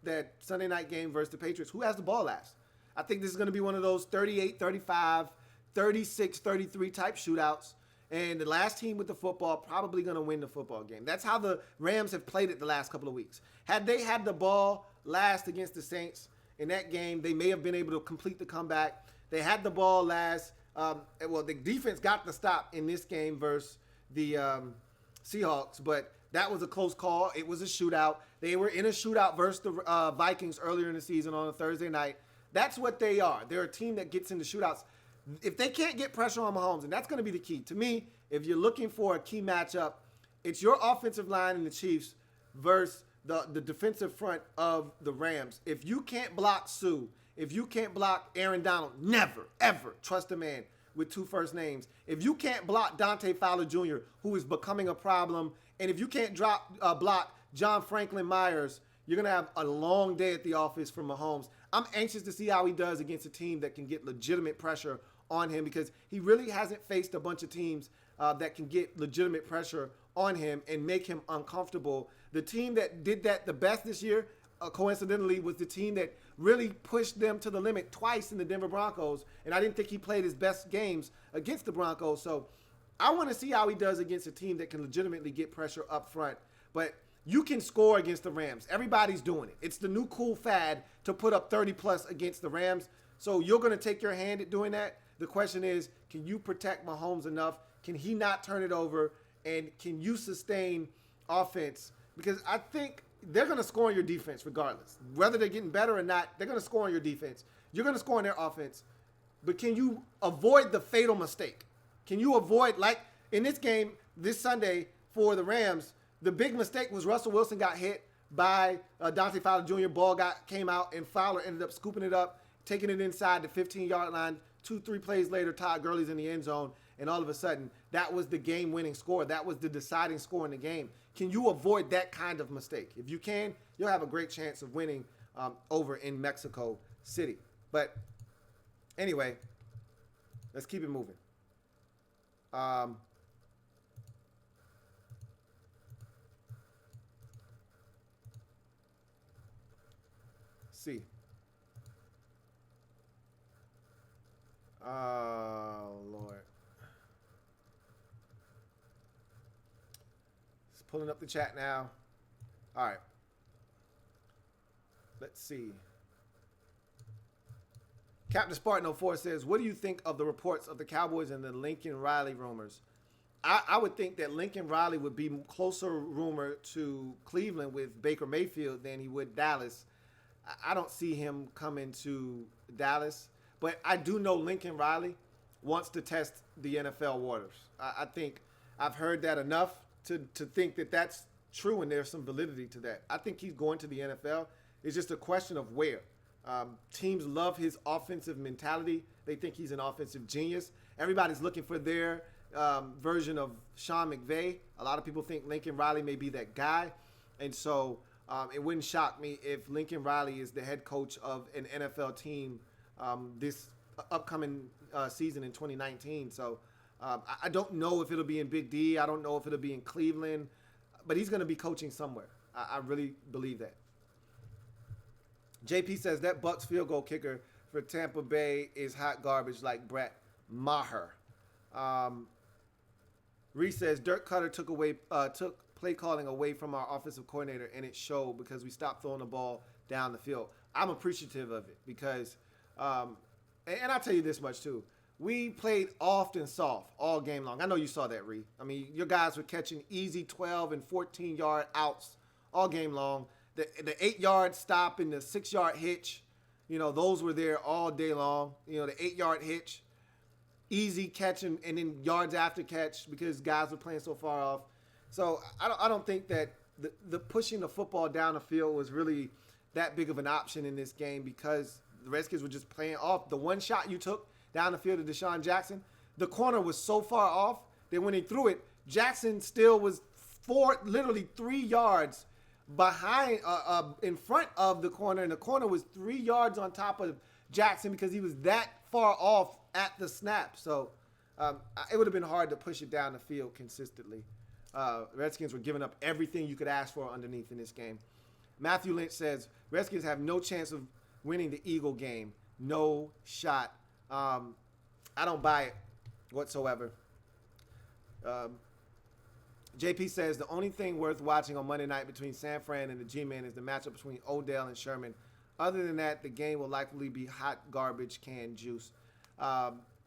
that Sunday night game versus the Patriots. Who has the ball last? I think this is going to be one of those 38-35, 36-33 type shootouts. And the last team with the football probably going to win the football game. That's how the Rams have played it the last couple of weeks. Had they had the ball last against the Saints in that game, they may have been able to complete the comeback. They had the ball last. The defense got the stop in this game versus the Seahawks, but that was a close call. It was a shootout. They were in a shootout versus the Vikings earlier in the season on a Thursday night. That's what they are. They're a team that gets into shootouts. If they can't get pressure on Mahomes, and that's going to be the key. To me, if you're looking for a key matchup, it's your offensive line in the Chiefs versus the defensive front of the Rams. If you can't block Sue, if you can't block Aaron Donald, never, ever trust a man with two first names. If you can't block Dante Fowler Jr., who is becoming a problem, and if you can't block John Franklin Myers, you're going to have a long day at the office for Mahomes. I'm anxious to see how he does against a team that can get legitimate pressure on him because he really hasn't faced a bunch of teams that can get legitimate pressure on him and make him uncomfortable. The team that did that the best this year, coincidentally, was the team that really pushed them to the limit twice in the Denver Broncos, and I didn't think he played his best games against the Broncos. So I want to see how he does against a team that can legitimately get pressure up front. But you can score against the Rams. Everybody's doing it. It's the new cool fad to put up 30-plus against the Rams. So you're going to take your hand at doing that. The question is, can you protect Mahomes enough? Can he not turn it over? And can you sustain offense? Because I think they're going to score on your defense regardless. Whether they're getting better or not, they're going to score on your defense. You're going to score on their offense. But can you avoid the fatal mistake? Can you avoid, like in this game this Sunday for the Rams, the big mistake was Russell Wilson got hit by Dante Fowler Jr. Ball came out, and Fowler ended up scooping it up, taking it inside the 15-yard line. 2-3 plays later, Todd Gurley's in the end zone, and all of a sudden, that was the game-winning score. That was the deciding score in the game. Can you avoid that kind of mistake? If you can, you'll have a great chance of winning over in Mexico City. But anyway, let's keep it moving. See. Oh, Lord. Just pulling up the chat now. All right. Let's see. Captain Spartan 04 says, what do you think of the reports of the Cowboys and the Lincoln Riley rumors? I would think that Lincoln Riley would be closer rumor to Cleveland with Baker Mayfield than he would Dallas. I don't see him coming to Dallas. But I do know Lincoln Riley wants to test the NFL waters. I think I've heard that enough to think that that's true, and there's some validity to that. I think he's going to the NFL. It's just a question of where. Teams love his offensive mentality. They think he's an offensive genius. Everybody's looking for their version of Sean McVay. A lot of people think Lincoln Riley may be that guy. And so it wouldn't shock me if Lincoln Riley is the head coach of an NFL team this upcoming season in 2019. So I don't know if it'll be in Big D. I don't know if it'll be in Cleveland, but he's going to be coaching somewhere. I really believe that. JP says that Bucks field goal kicker for Tampa Bay is hot garbage like Brett Maher. Reese says Dirk Cutter took play calling away from our offensive coordinator, and it showed because we stopped throwing the ball down the field. I'm appreciative of it because, and I'll tell you this much too. We played soft all game long. I know you saw that, Ree. I mean, your guys were catching easy 12 and 14-yard outs all game long. The 8-yard stop and the 6-yard hitch, those were there all day long. The 8-yard hitch, easy catching, and then yards after catch because guys were playing so far off. So I don't think that the pushing the football down the field was really that big of an option in this game because the Redskins were just playing off. The one shot you took down the field to Deshaun Jackson, the corner was so far off that when he threw it, Jackson still was literally 3 yards behind, in front of the corner, and the corner was 3 yards on top of Jackson because he was that far off at the snap. So it would have been hard to push it down the field consistently. Redskins were giving up everything you could ask for underneath in this game. Matthew Lynch says, Redskins have no chance of winning the Eagle game. No shot. I don't buy it whatsoever. JP says, the only thing worth watching on Monday night between San Fran and the G-Men is the matchup between Odell and Sherman. Other than that, the game will likely be hot garbage can juice.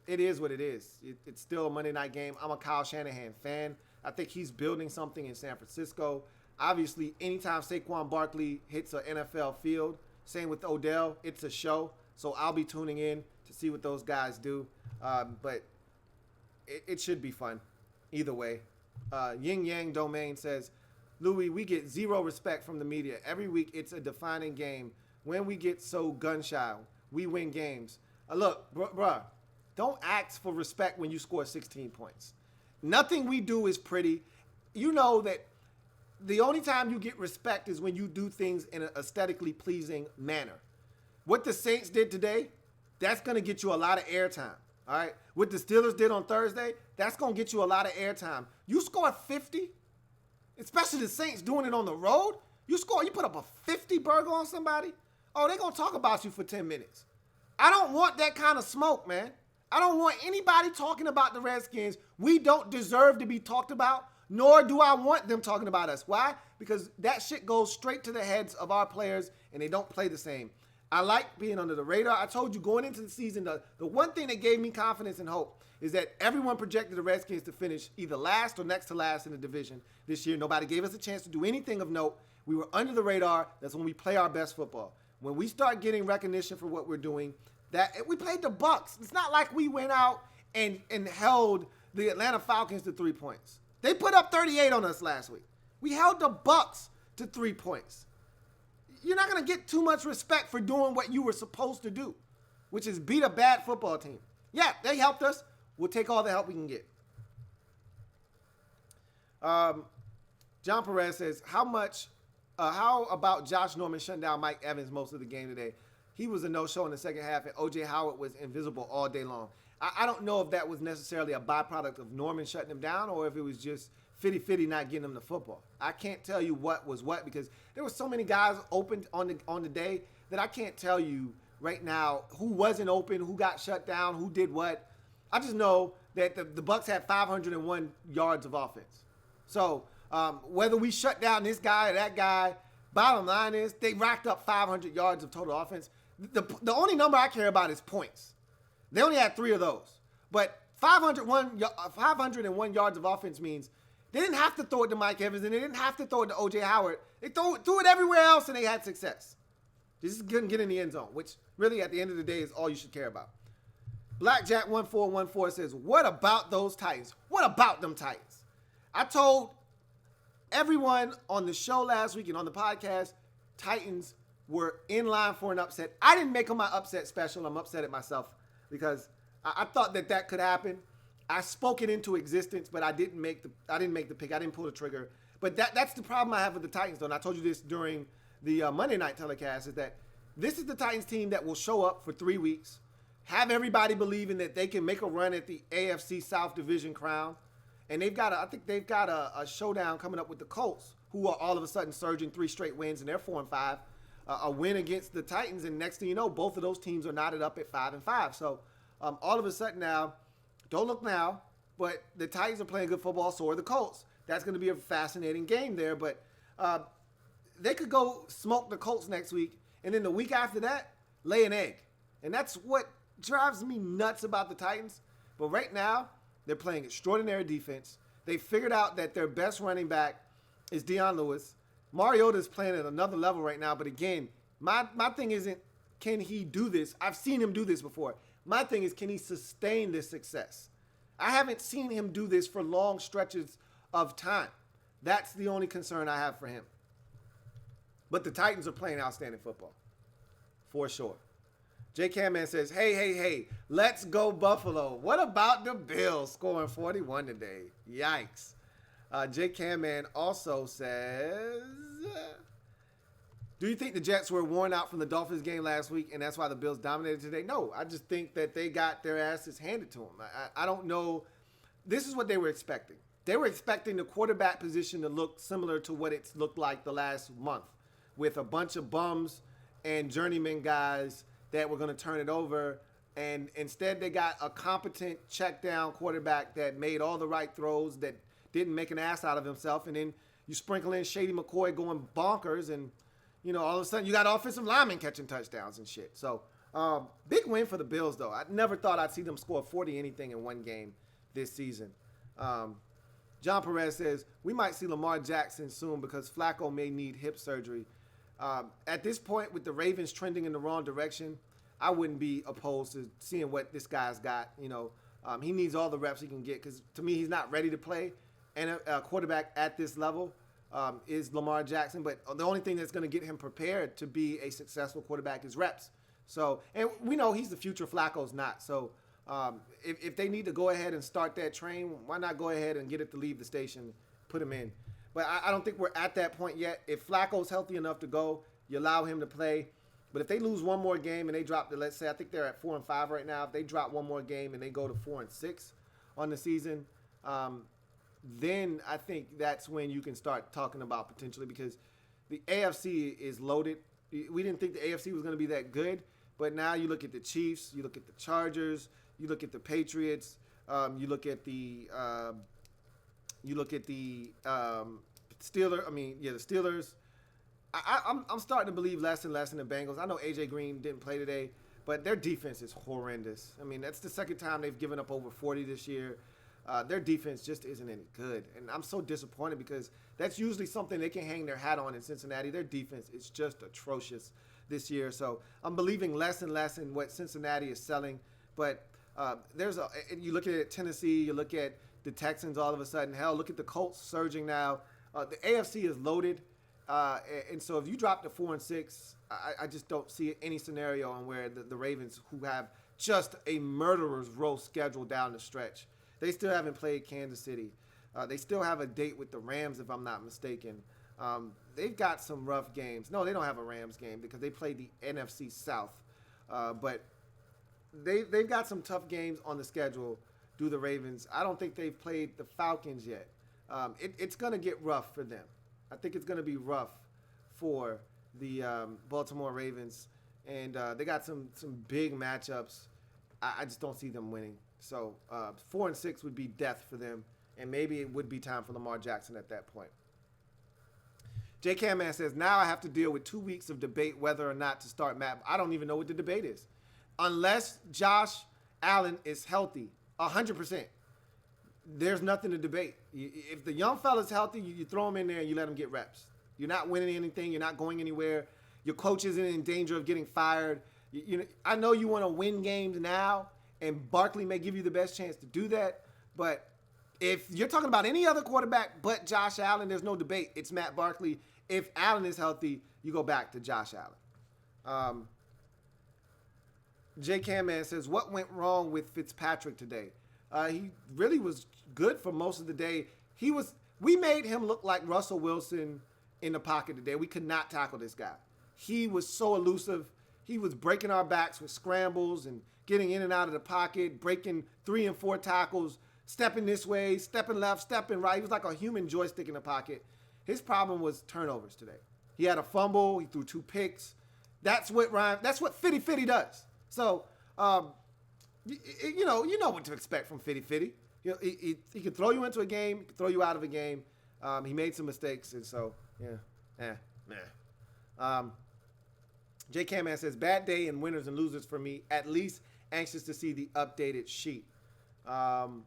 It is what it is. It's still a Monday night game. I'm a Kyle Shanahan fan. I think he's building something in San Francisco. Obviously, anytime Saquon Barkley hits an NFL field, same with Odell, it's a show. So I'll be tuning in to see what those guys do. But it should be fun either way. Yin Yang Domain says, Louie, we get zero respect from the media. Every week it's a defining game. When we get so gun-shy, we win games. Look, bruh, don't ask for respect when you score 16 points. Nothing we do is pretty. You know that the only time you get respect is when you do things in an aesthetically pleasing manner. What the Saints did today, that's going to get you a lot of airtime. All right? What the Steelers did on Thursday, that's going to get you a lot of airtime. You score 50, especially the Saints doing it on the road. You put up a 50 burger on somebody, oh, they're going to talk about you for 10 minutes. I don't want that kind of smoke, man. I don't want anybody talking about the Redskins. We don't deserve to be talked about, nor do I want them talking about us. Why? Because that shit goes straight to the heads of our players, and they don't play the same. I like being under the radar. I told you going into the season, the one thing that gave me confidence and hope is that everyone projected the Redskins to finish either last or next to last in the division this year. Nobody gave us a chance to do anything of note. We were under the radar. That's when we play our best football. When we start getting recognition for what we're doing, we played the Bucks. It's not like we went out and held the Atlanta Falcons to 3 points. They put up 38 on us last week. We held the Bucks to 3 points. You're not going to get too much respect for doing what you were supposed to do, which is beat a bad football team. Yeah, they helped us. We'll take all the help we can get. John Perez says, how about Josh Norman shutting down Mike Evans most of the game today? He was a no-show in the second half, and O.J. Howard was invisible all day long. I don't know if that was necessarily a byproduct of Norman shutting him down or if it was just fitty not getting him the football. I can't tell you what was what because there were so many guys open on the day that I can't tell you right now who wasn't open, who got shut down, who did what. I just know that the Bucks had 501 yards of offense. So whether we shut down this guy or that guy, bottom line is they racked up 500 yards of total offense. The only number I care about is points. They only had 3 of those. But 501 yards of offense means they didn't have to throw it to Mike Evans and they didn't have to throw it to O.J. Howard. They threw it everywhere else and they had success. They just couldn't get in the end zone, which really at the end of the day is all you should care about. Blackjack1414 says, what about those Titans? What about them Titans? I told everyone on the show last week and on the podcast, Titans were in line for an upset. I didn't make them my upset special. I'm upset at myself because I thought that could happen. I spoke it into existence, but I didn't make the pick. I didn't pull the trigger. But that's the problem I have with the Titans, though. And I told you this during the Monday night telecast, is that this is the Titans team that will show up for 3 weeks, have everybody believing that they can make a run at the AFC South Division crown. And I think they've got a showdown coming up with the Colts, who are all of a sudden surging 3 straight wins, and they're 4-5. A win against the Titans, and next thing you know, both of those teams are knotted up at 5-5. So all of a sudden now, don't look now, but the Titans are playing good football, so are the Colts. That's going to be a fascinating game there, but they could go smoke the Colts next week, and then the week after that, lay an egg. And that's what drives me nuts about the Titans. But right now, they're playing extraordinary defense. They figured out that their best running back is Deion Lewis. Mariota's playing at another level right now, but again, my thing isn't, can he do this? I've seen him do this before. My thing is, can he sustain this success? I haven't seen him do this for long stretches of time. That's the only concern I have for him. But the Titans are playing outstanding football, for sure. J. Camman says, hey, let's go Buffalo. What about the Bills scoring 41 today? Yikes. J. Camman also says, do you think the Jets were worn out from the Dolphins game last week and that's why the Bills dominated today? No, I just think that they got their asses handed to them. I don't know. This is what they were expecting. They were expecting the quarterback position to look similar to what it's looked like the last month, with a bunch of bums and journeyman guys that were going to turn it over. And instead they got a competent check down quarterback that made all the right throws, that didn't make an ass out of himself. And then you sprinkle in Shady McCoy going bonkers, and all of a sudden you got offensive linemen catching touchdowns and shit. So big win for the Bills, though. I never thought I'd see them score 40 anything in one game this season. John Perez says, we might see Lamar Jackson soon because Flacco may need hip surgery. At this point, with the Ravens trending in the wrong direction, I wouldn't be opposed to seeing what this guy's got. He needs all the reps he can get, because to me, he's not ready to play. And a quarterback at this level is Lamar Jackson. But the only thing that's going to get him prepared to be a successful quarterback is reps. So, and we know he's the future. Flacco's not. So if they need to go ahead and start that train, why not go ahead and get it to leave the station, put him in. But I don't think we're at that point yet. If Flacco's healthy enough to go, you allow him to play. But if they lose one more game and they drop to, let's say, I think they're at 4-5 right now. If they drop one more game and they go to 4-6 on the season, then I think that's when you can start talking about potentially, because the AFC is loaded. We didn't think the AFC was going to be that good, but now you look at the Chiefs, you look at the Chargers, you look at the Patriots, you look at the Steelers. The Steelers. I'm starting to believe less and less in the Bengals. I know AJ Green didn't play today, but their defense is horrendous. That's the second time they've given up over 40 this year. Their defense just isn't any good, and I'm so disappointed because that's usually something they can hang their hat on in Cincinnati. Their defense is just atrocious this year, so I'm believing less and less in what Cincinnati is selling. But you look at Tennessee, you look at the Texans all of a sudden. Hell, look at the Colts surging now. The AFC is loaded, and so if you drop to 4-6, I just don't see any scenario on where the Ravens, who have just a murderer's row schedule down the stretch. They still haven't played Kansas City. They still have a date with the Rams, if I'm not mistaken. They've got some rough games. No, they don't have a Rams game because they played the NFC South. But they've got some tough games on the schedule, do the Ravens. I don't think they've played the Falcons yet. It's going to get rough for them. I think it's going to be rough for the Baltimore Ravens. And they got some big matchups. I just don't see them winning. So 4-6 would be death for them, and maybe it would be time for Lamar Jackson at that point. J. Camman says, now I have to deal with 2 weeks of debate whether or not to start Matt. I don't even know what the debate is. Unless Josh Allen is healthy, 100%, there's nothing to debate. If the young fella's healthy, you throw him in there and you let him get reps. You're not winning anything. You're not going anywhere. Your coach isn't in danger of getting fired. I know you want to win games now, and Barkley may give you the best chance to do that. But if you're talking about any other quarterback but Josh Allen, there's no debate. It's Matt Barkley. If Allen is healthy, you go back to Josh Allen. J. Camman says, what went wrong with Fitzpatrick today? He really was good for most of the day. We made him look like Russell Wilson in the pocket today. We could not tackle this guy. He was so elusive. He was breaking our backs with scrambles and getting in and out of the pocket, breaking 3 and 4 tackles, stepping this way, stepping left, stepping right. He was like a human joystick in the pocket. His problem was turnovers today. He had a fumble. He threw 2 picks. That's what Fitty Fitty does. So, you know what to expect from Fitty Fitty. He can throw you into a game. He can throw you out of a game. He made some mistakes, and so J. Camman says, bad day and winners and losers for me. At least anxious to see the updated sheet. John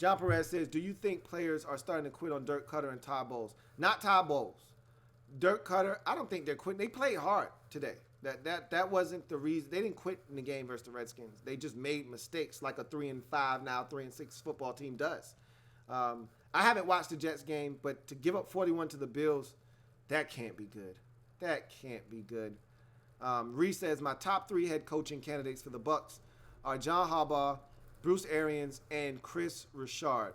Perez says, do you think players are starting to quit on Dirk Cutter and Todd Bowles? Not Todd Bowles. Dirk Cutter, I don't think they're quitting. They played hard today. That wasn't the reason. They didn't quit in the game versus the Redskins. They just made mistakes like a 3-5, now 3-6 football team does. I haven't watched the Jets game, but to give up 41 to the Bills, that can't be good. That can't be good. Reese says, my top 3 head coaching candidates for the Bucs are John Harbaugh, Bruce Arians, and Chris Richard.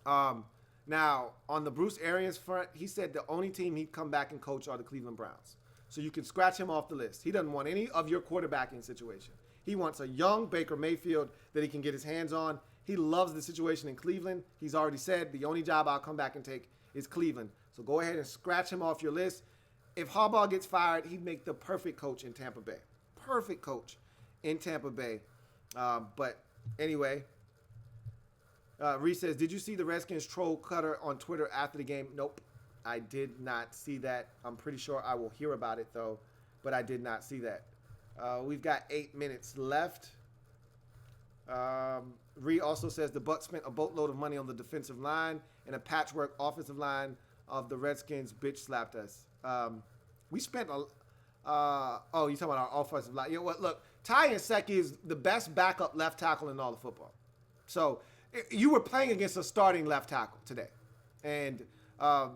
Now, on the Bruce Arians front, he said the only team he'd come back and coach are the Cleveland Browns. So you can scratch him off the list. He doesn't want any of your quarterbacking situation. He wants a young Baker Mayfield that he can get his hands on. He loves the situation in Cleveland. He's already said the only job I'll come back and take is Cleveland. So go ahead and scratch him off your list. If Harbaugh gets fired, he'd make the perfect coach in Tampa Bay. Perfect coach in Tampa Bay. But anyway, Reese says, did you see the Redskins troll Cutter on Twitter after the game? Nope, I did not see that. I'm pretty sure I will hear about it, though, but I did not see that. We've got 8 minutes left. Ree also says the Bucs spent a boatload of money on the defensive line and a patchwork offensive line of the Redskins bitch slapped us. We spent you're talking about our offensive line. You know what? Look, Ty Nsekhe is the best backup left tackle in all of football. So you were playing against a starting left tackle today. And I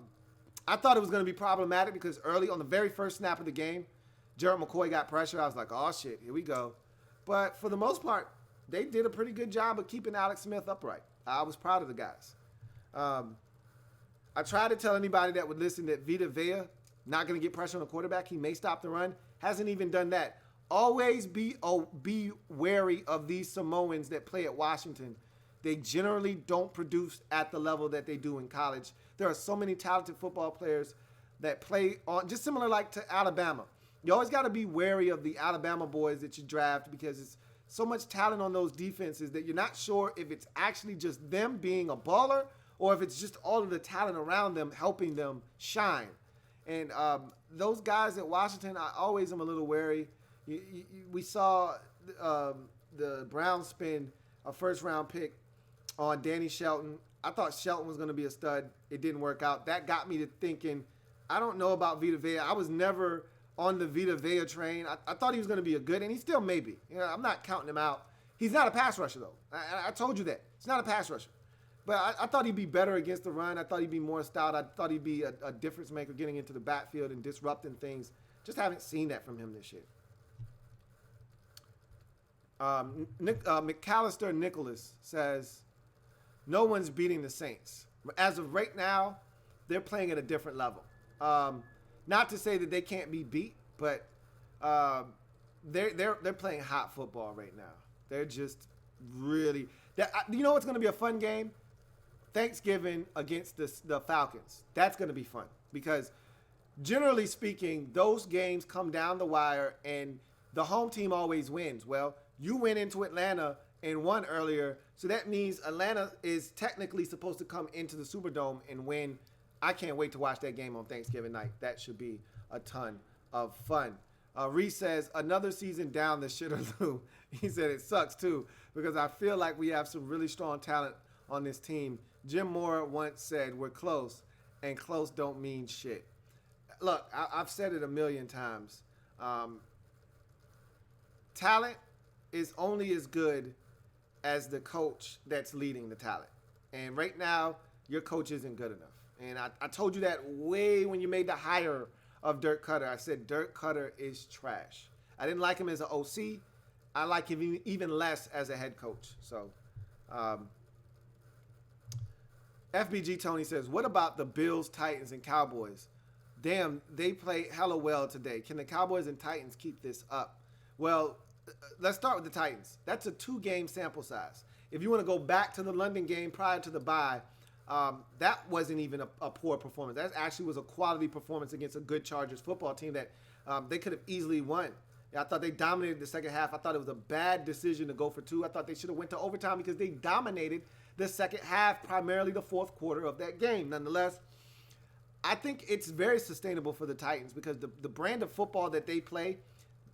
thought it was going to be problematic because early on the very first snap of the game, Gerald McCoy got pressure. I was like, oh, shit, here we go. But for the most part, they did a pretty good job of keeping Alex Smith upright. I was proud of the guys. I tried to tell anybody that would listen that Vita Vea, not going to get pressure on the quarterback. He may stop the run. Hasn't even done that. Always be wary of these Samoans that play at Washington. They generally don't produce at the level that they do in college. There are so many talented football players that play on, just similar like to Alabama. You always got to be wary of the Alabama boys that you draft because it's so much talent on those defenses that you're not sure if it's actually just them being a baller or if it's just all of the talent around them helping them shine. And those guys at Washington, I always am a little wary. We saw the Browns spend a first-round pick on Danny Shelton. I thought Shelton was going to be a stud. It didn't work out. That got me to thinking, I don't know about Vita Vea. I was never on the Vita Vea train. I thought he was going to be a good, and he still may be. You know, I'm not counting him out. He's not a pass rusher, though. I told you that. He's not a pass rusher. But I thought he'd be better against the run. I thought he'd be more stout. I thought he'd be a difference maker getting into the backfield and disrupting things. Just haven't seen that from him this year. McAllister Nicholas says, no one's beating the Saints. As of right now, they're playing at a different level. Not to say that they can't be beat, but they're playing hot football right now. They're just really. You know what's going to be a fun game? Thanksgiving against the Falcons. That's going to be fun because generally speaking, those games come down the wire and the home team always wins. Well, you went into Atlanta and won earlier, so that means Atlanta is technically supposed to come into the Superdome and win. I can't wait to watch that game on Thanksgiving night. That should be a ton of fun. Reese says, another season down the shitter Lou. He said it sucks too because I feel like we have some really strong talent on this team. Jim Moore once said, we're close, and close don't mean shit. Look, I've said it a million times. Talent is only as good as the coach that's leading the talent. And right now, your coach isn't good enough. And I told you that way when you made the hire of Dirk Cutter. I said Dirk Cutter is trash. I didn't like him as an OC. I like him even less as a head coach. So, FBG Tony says, what about the Bills, Titans, and Cowboys? Damn, they play hella well today. Can the Cowboys and Titans keep this up? Well, let's start with the Titans. That's a 2-game sample size. If you want to go back to the London game prior to the bye, That wasn't even a poor performance. That actually was a quality performance against a good Chargers football team that they could have easily won. I thought they dominated the second half. I thought it was a bad decision to go for 2. I thought they should have went to overtime because they dominated the second half, primarily the fourth quarter of that game. Nonetheless, I think it's very sustainable for the Titans because the brand of football that they play,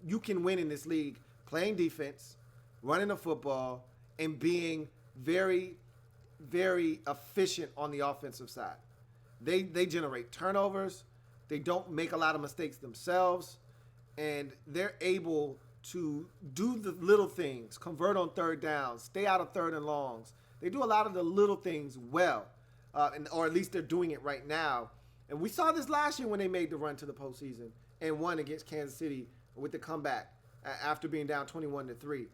you can win in this league playing defense, running the football, and being very, very efficient on the offensive side. They generate turnovers. They don't make a lot of mistakes themselves. And they're able to do the little things, convert on third downs, stay out of third and longs. They do a lot of the little things well, or at least they're doing it right now. And we saw this last year when they made the run to the postseason and won against Kansas City with the comeback after being down 21-3.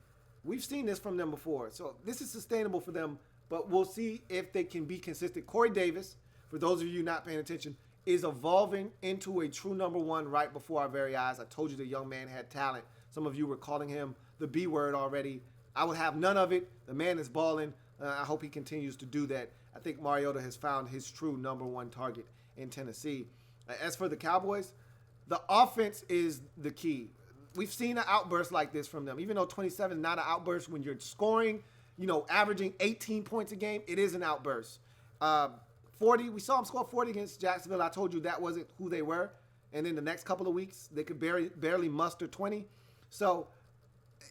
We've seen this from them before. So this is sustainable for them, but we'll see if they can be consistent. Corey Davis, for those of you not paying attention, is evolving into a true number 1 right before our very eyes. I told you the young man had talent. Some of you were calling him the B word already. I would have none of it. The man is balling. I hope he continues to do that. I think Mariota has found his true number 1 target in Tennessee. As for the Cowboys, the offense is the key. We've seen an outburst like this from them. Even though 27 is not an outburst, when you're scoring, averaging 18 points a game, it is an outburst. 40, we saw them score 40 against Jacksonville. I told you that wasn't who they were. And then the next couple of weeks, they could barely muster 20. So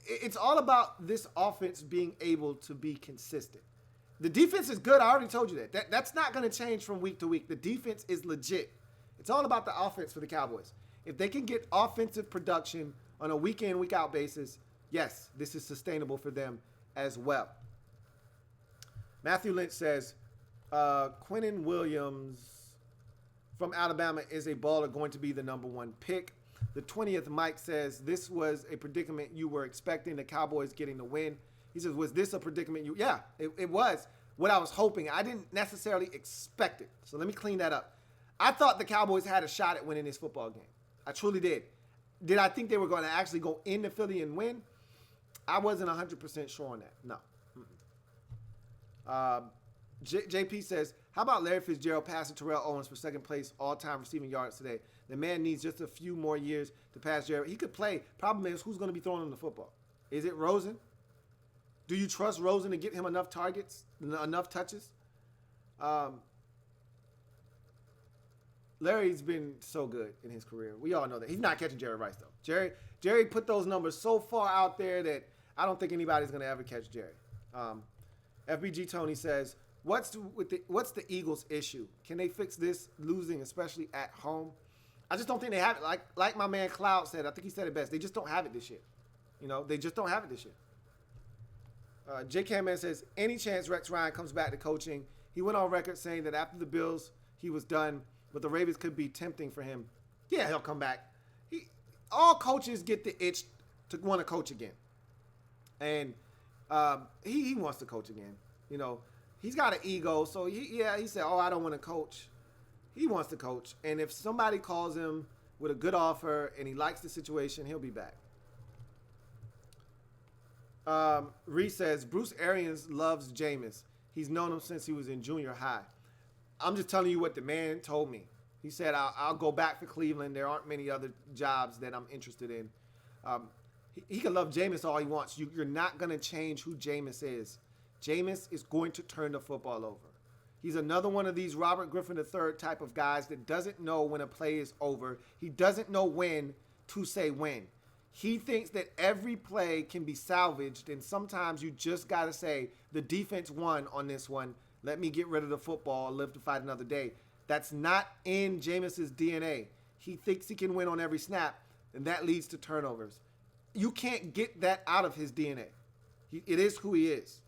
it's all about this offense being able to be consistent. The defense is good. I already told you that. That's not going to change from week to week. The defense is legit. It's all about the offense for the Cowboys. If they can get offensive production on a week-in, week-out basis, yes, this is sustainable for them as well. Matthew Lynch says, Quinnen Williams from Alabama is a baller, going to be the number 1 pick. The 20th Mike says, this was a predicament you were expecting, the Cowboys getting the win. He says, was this a predicament you? Yeah, it was what I was hoping. I didn't necessarily expect it. So let me clean that up. I thought the Cowboys had a shot at winning this football game. I truly did. Did I think they were going to actually go into Philly and win? I wasn't 100% sure on that. No. JP says, how about Larry Fitzgerald passing Terrell Owens for second place all-time receiving yards today? The man needs just a few more years to pass Jared. He could play. Problem is, who's going to be throwing him the football? Is it Rosen? Do you trust Rosen to get him enough targets, enough touches? Larry's been so good in his career. We all know that. He's not catching Jerry Rice, though. Jerry put those numbers so far out there that I don't think anybody's going to ever catch Jerry. FBG Tony says, what's the Eagles' issue? Can they fix this losing, especially at home? I just don't think they have it. Like my man Cloud said, I think he said it best. They just don't have it this year. They just don't have it this year. J. Camman says, any chance Rex Ryan comes back to coaching? He went on record saying that after the Bills, he was done, but the Ravens could be tempting for him. Yeah, he'll come back. All coaches get the itch to want to coach again. And he wants to coach again. He's got an ego, so he said, I don't want to coach. He wants to coach. And if somebody calls him with a good offer and he likes the situation, he'll be back. Reese says, Bruce Arians loves Jameis. He's known him since he was in junior high. I'm just telling you what the man told me. He said, I'll go back for Cleveland. There aren't many other jobs that I'm interested in. He can love Jameis all he wants. You're not going to change who Jameis is. Jameis is going to turn the football over. He's another one of these Robert Griffin III type of guys that doesn't know when a play is over. He doesn't know when to say when. He thinks that every play can be salvaged, and sometimes you just got to say, the defense won on this one. Let me get rid of the football and live to fight another day. That's not in Jameis's DNA. He thinks he can win on every snap, and that leads to turnovers. You can't get that out of his DNA. It is who he is.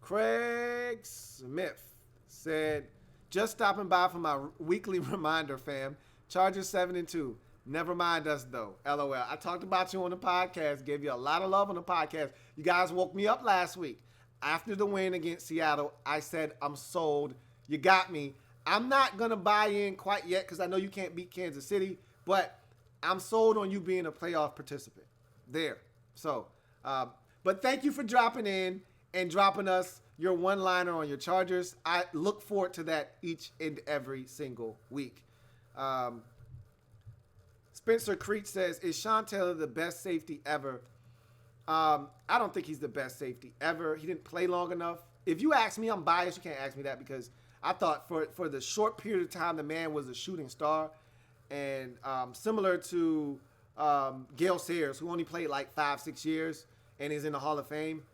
Craig Smith said, just stopping by for my weekly reminder, fam. Chargers 7-2. Never mind us, though. LOL. I talked about you on the podcast. Gave you a lot of love on the podcast. You guys woke me up last week. After the win against Seattle, I said, I'm sold. You got me. I'm not going to buy in quite yet because I know you can't beat Kansas City, but I'm sold on you being a playoff participant. There. So, but thank you for dropping in and dropping us your one-liner on your Chargers. I look forward to that each and every single week. Spencer Creech says, is Sean Taylor the best safety ever? I don't think he's the best safety ever. He didn't play long enough. If you ask me, I'm biased. You can't ask me that because I thought for the short period of time the man was a shooting star. And similar to Gale Sayers, who only played like 5-6 years and is in the Hall of Fame,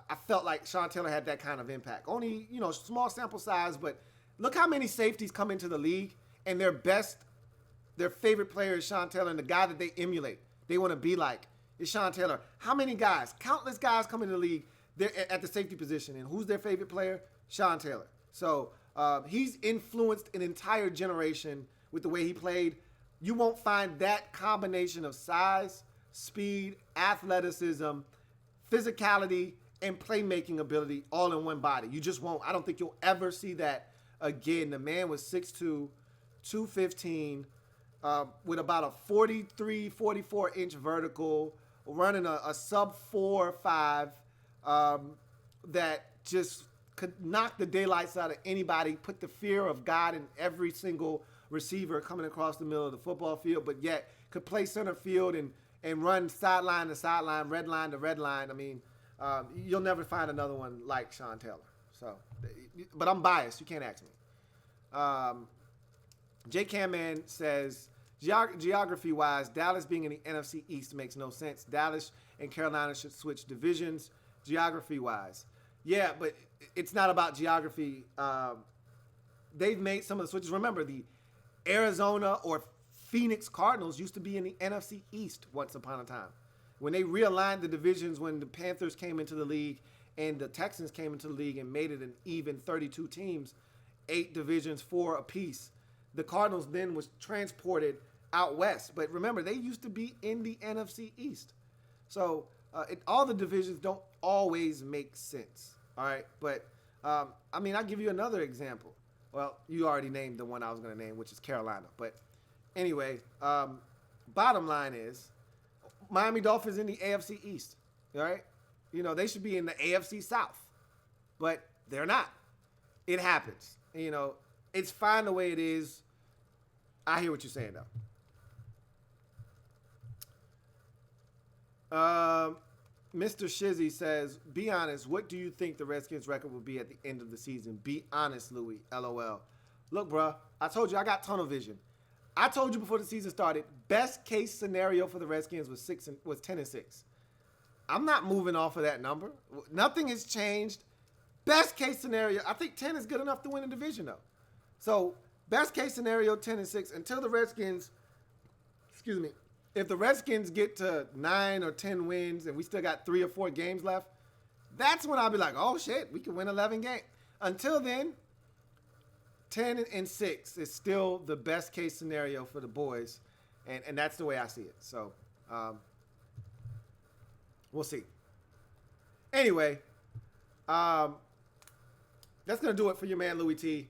I felt like Sean Taylor had that kind of impact. Only, small sample size, but look how many safeties come into the league and their favorite player is Sean Taylor, and the guy that they emulate, they want to be like, is Sean Taylor. How many guys, countless guys come into the league, they're at the safety position, and who's their favorite player? Sean Taylor. So he's influenced an entire generation with the way he played. You won't find that combination of size, speed, athleticism, physicality, and playmaking ability all in one body. You just won't. I don't think you'll ever see that again. The man was 6'2", 215, with about a 43, 44-inch vertical, running a sub 4.5 that just could knock the daylights out of anybody, put the fear of God in every single receiver coming across the middle of the football field, but yet could play center field and run sideline to sideline, red line to red line. I mean, you'll never find another one like Sean Taylor. So, but I'm biased. You can't ask me. J. Camman says, geography-wise, Dallas being in the NFC East makes no sense. Dallas and Carolina should switch divisions geography-wise. Yeah, but it's not about geography. They've made some of the switches. Remember, the Arizona or Phoenix Cardinals used to be in the NFC East once upon a time. When they realigned the divisions, when the Panthers came into the league and the Texans came into the league and made it an even 32 teams, 8 divisions, 4 apiece, the Cardinals then was transported out west. But remember, they used to be in the NFC East. So all the divisions don't always make sense. All right. But, I'll give you another example. Well, you already named the one I was going to name, which is Carolina. But anyway, bottom line is Miami Dolphins in the AFC East. All right. They should be in the AFC South. But they're not. It happens. It's fine the way it is. I hear what you're saying, though. Mr. Shizzy says, be honest, what do you think the Redskins record will be at the end of the season? Be honest, Louie. LOL. Look, bro, I told you I got tunnel vision. I told you before the season started, best case scenario for the Redskins was 10-6. I'm not moving off of that number. Nothing has changed. Best case scenario, I think 10 is good enough to win a division, though. So, best case scenario, 10-6. Until the Redskins, if the Redskins get to 9 or 10 wins and we still got 3 or 4 games left, that's when I'll be like, oh, shit, we can win 11 games. Until then, 10-6 is still the best case scenario for the boys, and that's the way I see it. So, we'll see. Anyway, that's going to do it for your man, Louie T.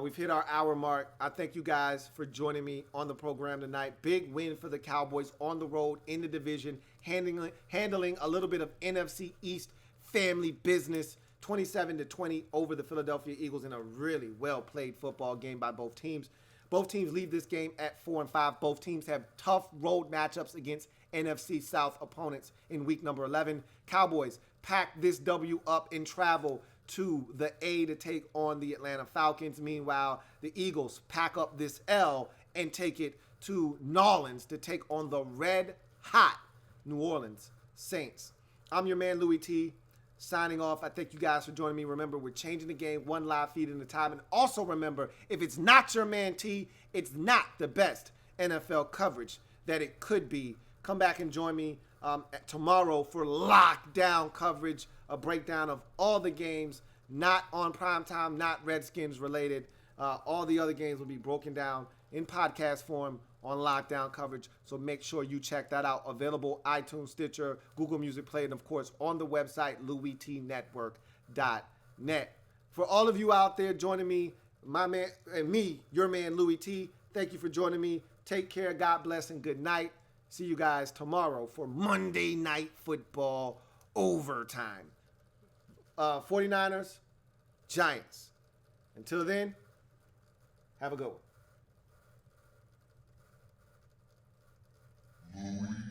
We've hit our hour mark. I thank you guys for joining me on the program tonight. Big win for the Cowboys on the road in the division, handling a little bit of NFC East family business, 27-20 over the Philadelphia Eagles in a really well-played football game by both teams. Both teams leave this game at 4-5. Both teams have tough road matchups against NFC South opponents in week number 11. Cowboys pack this W up and travel to the A to take on the Atlanta Falcons. Meanwhile, the Eagles pack up this L and take it to Nolans to take on the red-hot New Orleans Saints. I'm your man, Louie T, signing off. I thank you guys for joining me. Remember, we're changing the game one live feed at a time. And also remember, if it's not your man T, it's not the best NFL coverage that it could be. Come back and join me tomorrow for lockdown coverage, a breakdown of all the games, not on primetime, not Redskins related. All the other games will be broken down in podcast form on lockdown coverage. So make sure you check that out. Available iTunes, Stitcher, Google Music Play, and of course on the website, louietnetwork.net. For all of you out there joining me, my man and me, your man Louie T, thank you for joining me. Take care, God bless, and good night. See you guys tomorrow for Monday Night Football Overtime. 49ers, Giants. Until then, have a good one.